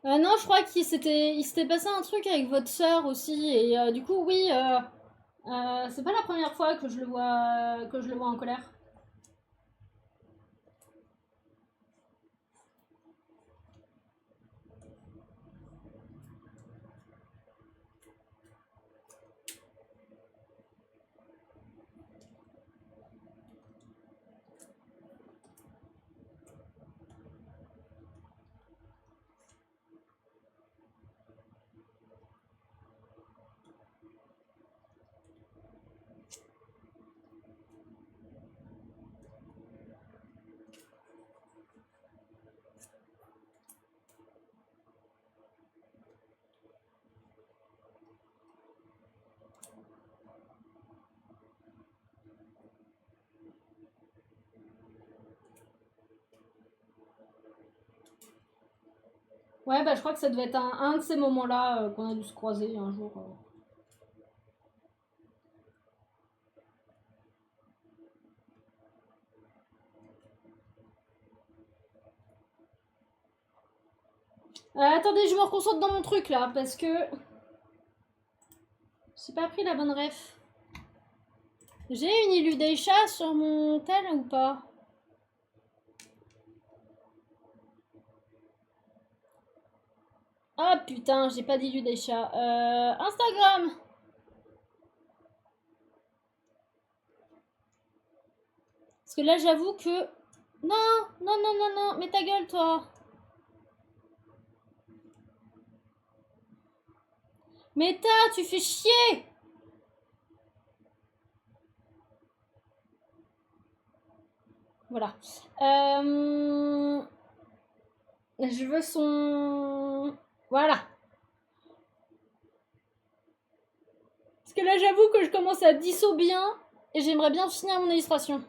Non, je crois il s'était passé un truc avec votre sœur aussi, et du coup, oui, c'est pas la première fois que je le vois en colère. Ouais, bah je crois que ça devait être un de ces moments-là qu'on a dû se croiser un jour. Attendez, je me reconcentre dans mon truc là, parce que j'ai pas pris la bonne ref. J'ai une Illudeisha sur mon tel ou pas? Ah putain, j'ai pas d'Illudeisha. Instagram! Parce que là, j'avoue que... Non, non, non, non, non, mets ta gueule, toi. Méta, tu fais chier. Voilà. Je veux son... Voilà. Parce que là, j'avoue que je commence à disso bien et j'aimerais bien finir mon illustration.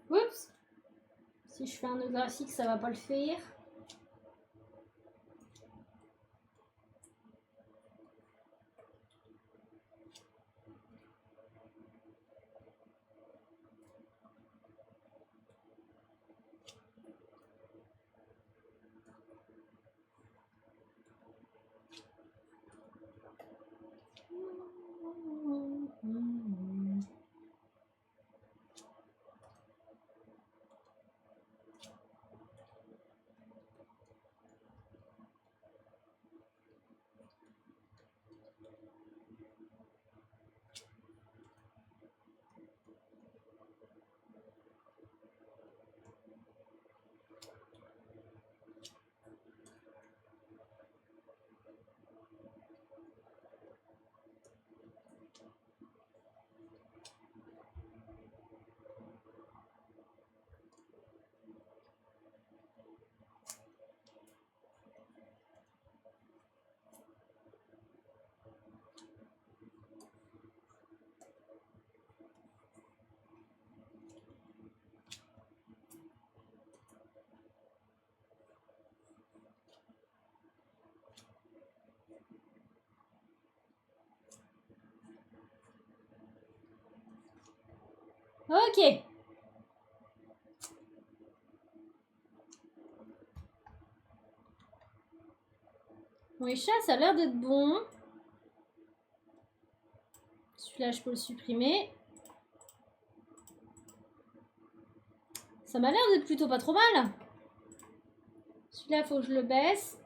Oups. Si je fais un nœud graphique, ça va pas le faire. Ok. Bon, les chats, ça a l'air d'être bon. Celui-là, je peux le supprimer. Ça m'a l'air d'être plutôt pas trop mal. Celui-là, faut que je le baisse.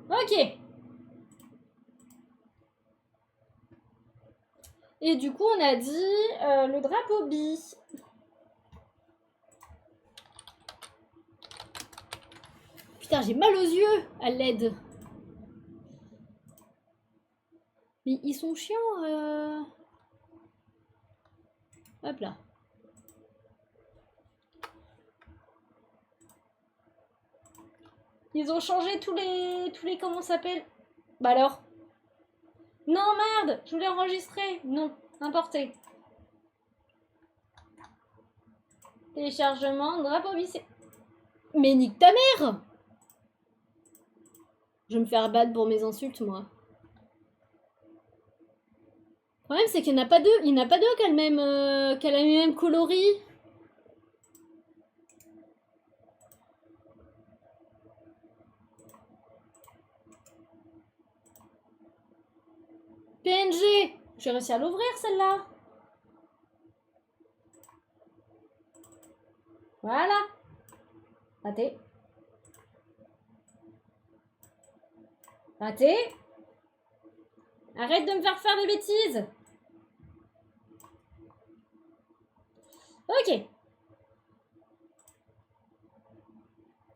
Ok. Et du coup, on a dit le drapeau bi. Putain, j'ai mal aux yeux à l'aide. Mais ils sont chiants. Hop là. Ils ont changé tous les comment ça s'appelle? Bah alors. Non, merde, je voulais enregistrer. Non, importer. Téléchargement, drapeau bi. Mais nique ta mère! Je vais me faire abattre pour mes insultes, moi. Le problème, c'est qu'il n'y en a pas deux. Il n'y en a pas deux qui a le même coloris. PNG! J'ai réussi à l'ouvrir, celle-là. Voilà. Raté. Raté. Arrête de me faire faire des bêtises. Ok.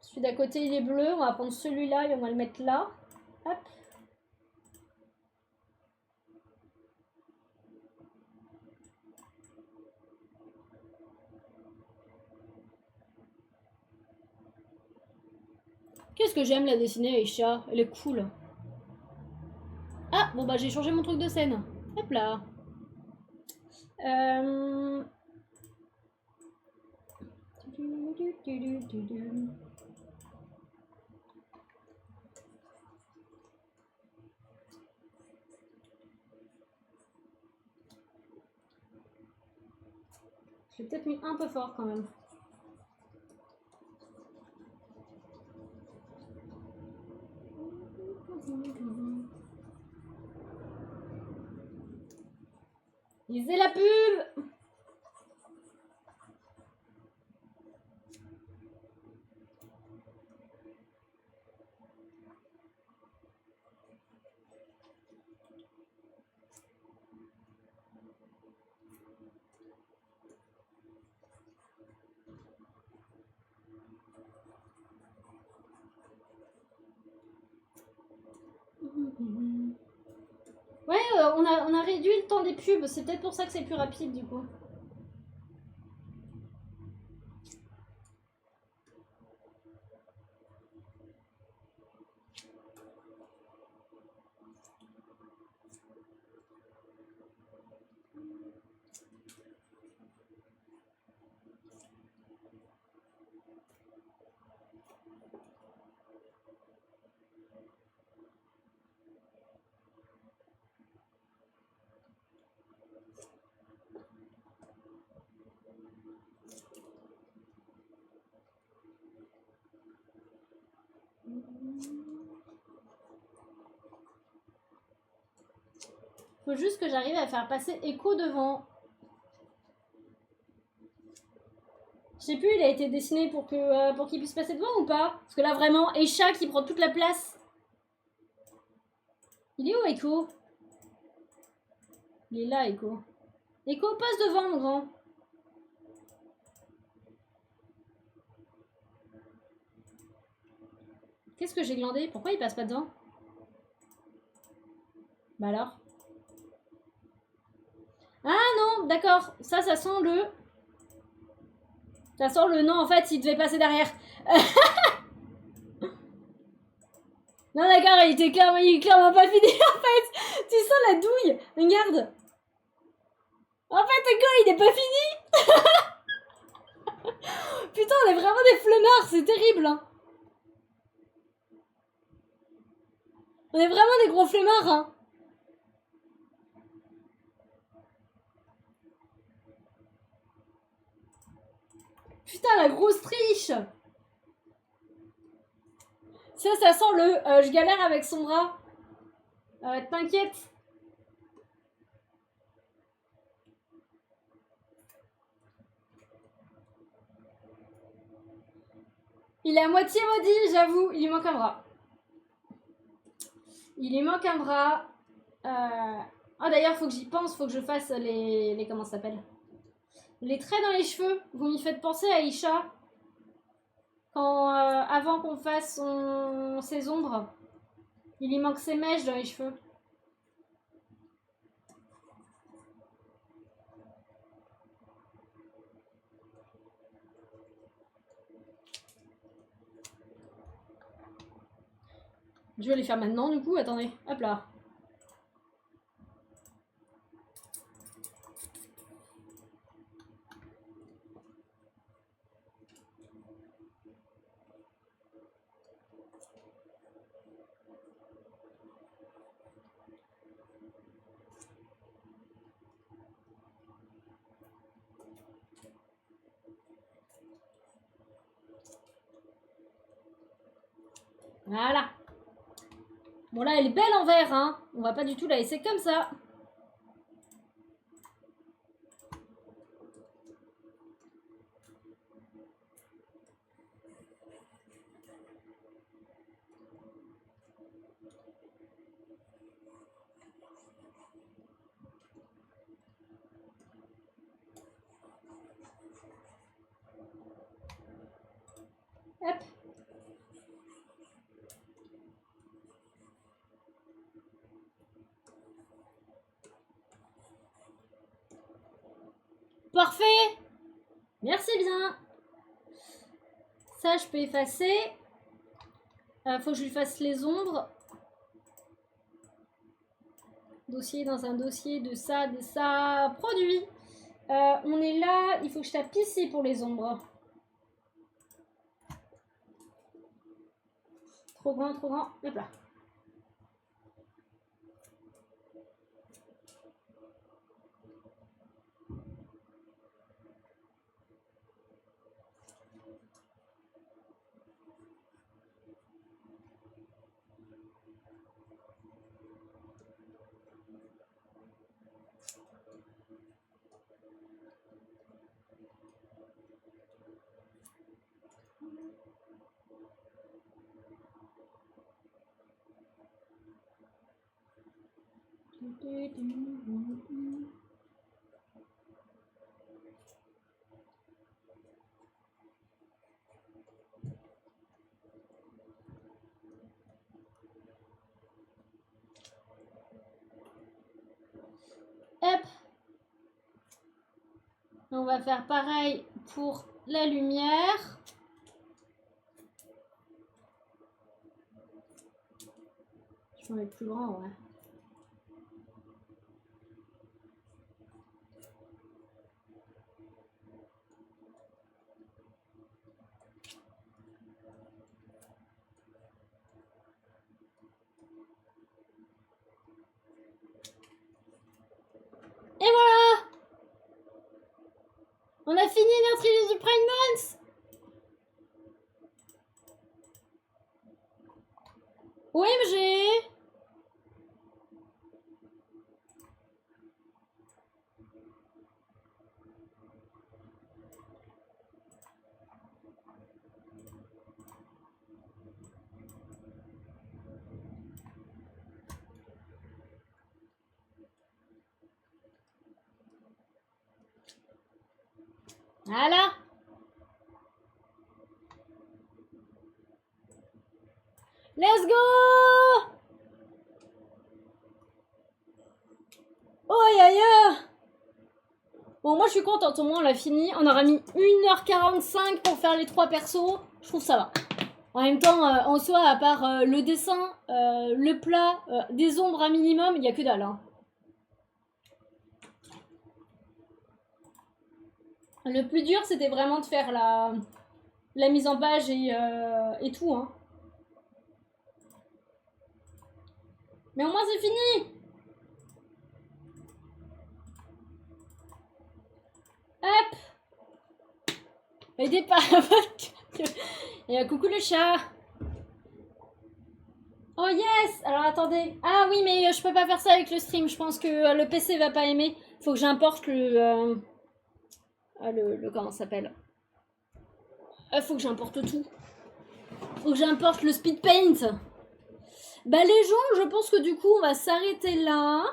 Celui d'à côté, il est bleu. On va prendre celui-là et on va le mettre là. Hop. Qu'est-ce que j'aime la dessiner, Aisha. Elle est cool. Ah, bon bah j'ai changé mon truc de scène. Hop là. Je l'ai peut-être mis un peu fort quand même. Lisez la pub! Ouais, on a réduit le temps des pubs. C'est peut-être pour ça que c'est plus rapide du coup. Faut juste que j'arrive à faire passer Echo devant. Je sais plus, il a été dessiné pour qu'il puisse passer devant ou pas? Parce que là vraiment, Aisha qui prend toute la place. Il est où Echo? Il est là Echo. Echo, passe devant mon grand. Qu'est-ce que j'ai glandé? Pourquoi il passe pas devant? Bah alors? Ah non, d'accord. Ça sent le... Ça sent le... Non, en fait, il devait passer derrière. Non, d'accord, il est clairement pas fini, en fait. Tu sens la douille. Regarde. En fait, Echo, il est pas fini. Putain, on est vraiment des flemmards, c'est terrible. Hein. On est vraiment des gros flemmards. Hein. Putain, la grosse triche. Ça sent le je galère avec son bras. T'inquiète. Il est à moitié maudit, j'avoue. Il lui manque un bras. Il lui manque un bras. Ah d'ailleurs, faut que j'y pense. Faut que je fasse les comment ça s'appelle? Les traits dans les cheveux. Vous m'y faites penser à Isha. Quand, avant qu'on fasse ses ombres. Il lui manque ses mèches dans les cheveux. Je vais les faire maintenant du coup. Attendez. Hop là. Voilà. Bon là, elle est belle en vert, hein. On va pas du tout la laisser comme ça. Hop. Parfait. Merci bien. Ça, je peux effacer. Faut que je lui fasse les ombres. Dossier dans un dossier de ça, produit. On est là. Il faut que je tape ici pour les ombres. Trop grand, trop grand. Hop là. Hop. On va faire pareil pour la lumière. Je vais mettre plus grand, ouais. Et voilà! On a fini notre île du Prime Month! OMG! Voilà! Let's go! Oh ya ya! Bon, moi je suis contente, au moins on l'a fini. On aura mis 1h45 pour faire les 3 persos. Je trouve ça va. En même temps, en soi, à part le dessin, le plat, des ombres un minimum, il n'y a que dalle. Hein. Le plus dur, c'était vraiment de faire la mise en page et tout. Hein. Mais au moins, c'est fini! Hop! Aidé par et coucou le chat. Oh yes. Alors attendez. Ah oui, mais je peux pas faire ça avec le stream. Je pense que le PC va pas aimer. Faut que j'importe le comment ça s'appelle. Faut que j'importe tout. Faut que j'importe le speed paint. Bah les gens, je pense que du coup on va s'arrêter là.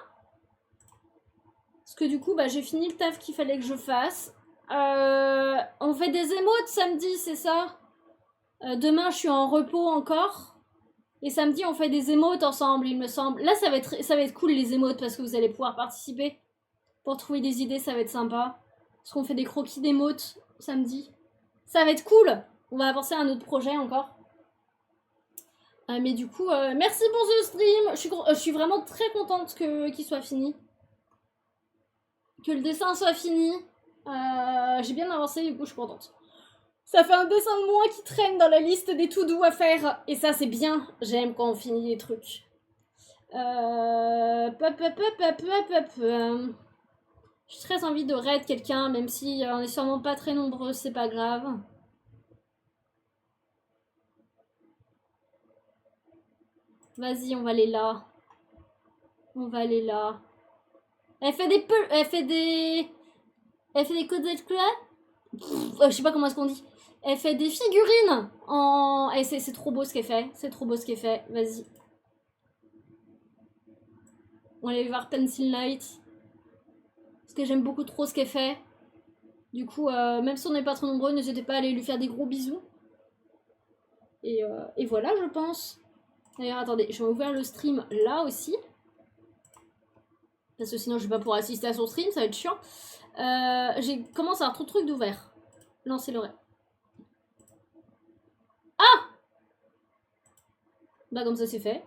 Parce que du coup bah j'ai fini le taf qu'il fallait que je fasse. On fait des émotes samedi, c'est ça? Demain je suis en repos encore. Et samedi on fait des émotes ensemble, il me semble. Là ça va être cool les émotes parce que vous allez pouvoir participer. Pour trouver des idées, ça va être sympa. Parce qu'on fait des croquis d'émotes samedi. Ça va être cool. On va avancer à un autre projet encore. Mais du coup, merci pour ce stream. Je suis vraiment très contente qu'il soit fini. Que le dessin soit fini. J'ai bien avancé, du coup, je suis contente. Ça fait un dessin de moi qui traîne dans la liste des tout doux à faire. Et ça, c'est bien. J'aime quand on finit les trucs. J'ai très envie de raid quelqu'un, même si on est sûrement pas très nombreux, c'est pas grave. Vas-y, on va aller là. On va aller là. Elle fait des codes de je sais pas comment est-ce qu'on dit. Elle fait des figurines en... c'est trop beau ce qu'elle fait. C'est trop beau ce qu'elle fait. Vas-y. On va aller voir Pencil Night. Parce que j'aime beaucoup trop ce qu'elle fait. Du coup, même si on n'est pas trop nombreux, n'hésitez pas à aller lui faire des gros bisous. Et voilà, je pense. D'ailleurs, attendez, je vais ouvrir le stream là aussi. Parce que sinon, je vais pas pouvoir assister à son stream, ça va être chiant. J'ai commencé à avoir trop de trucs d'ouvert. Lancez l'oreille. Ah! Bah, comme ça, c'est fait.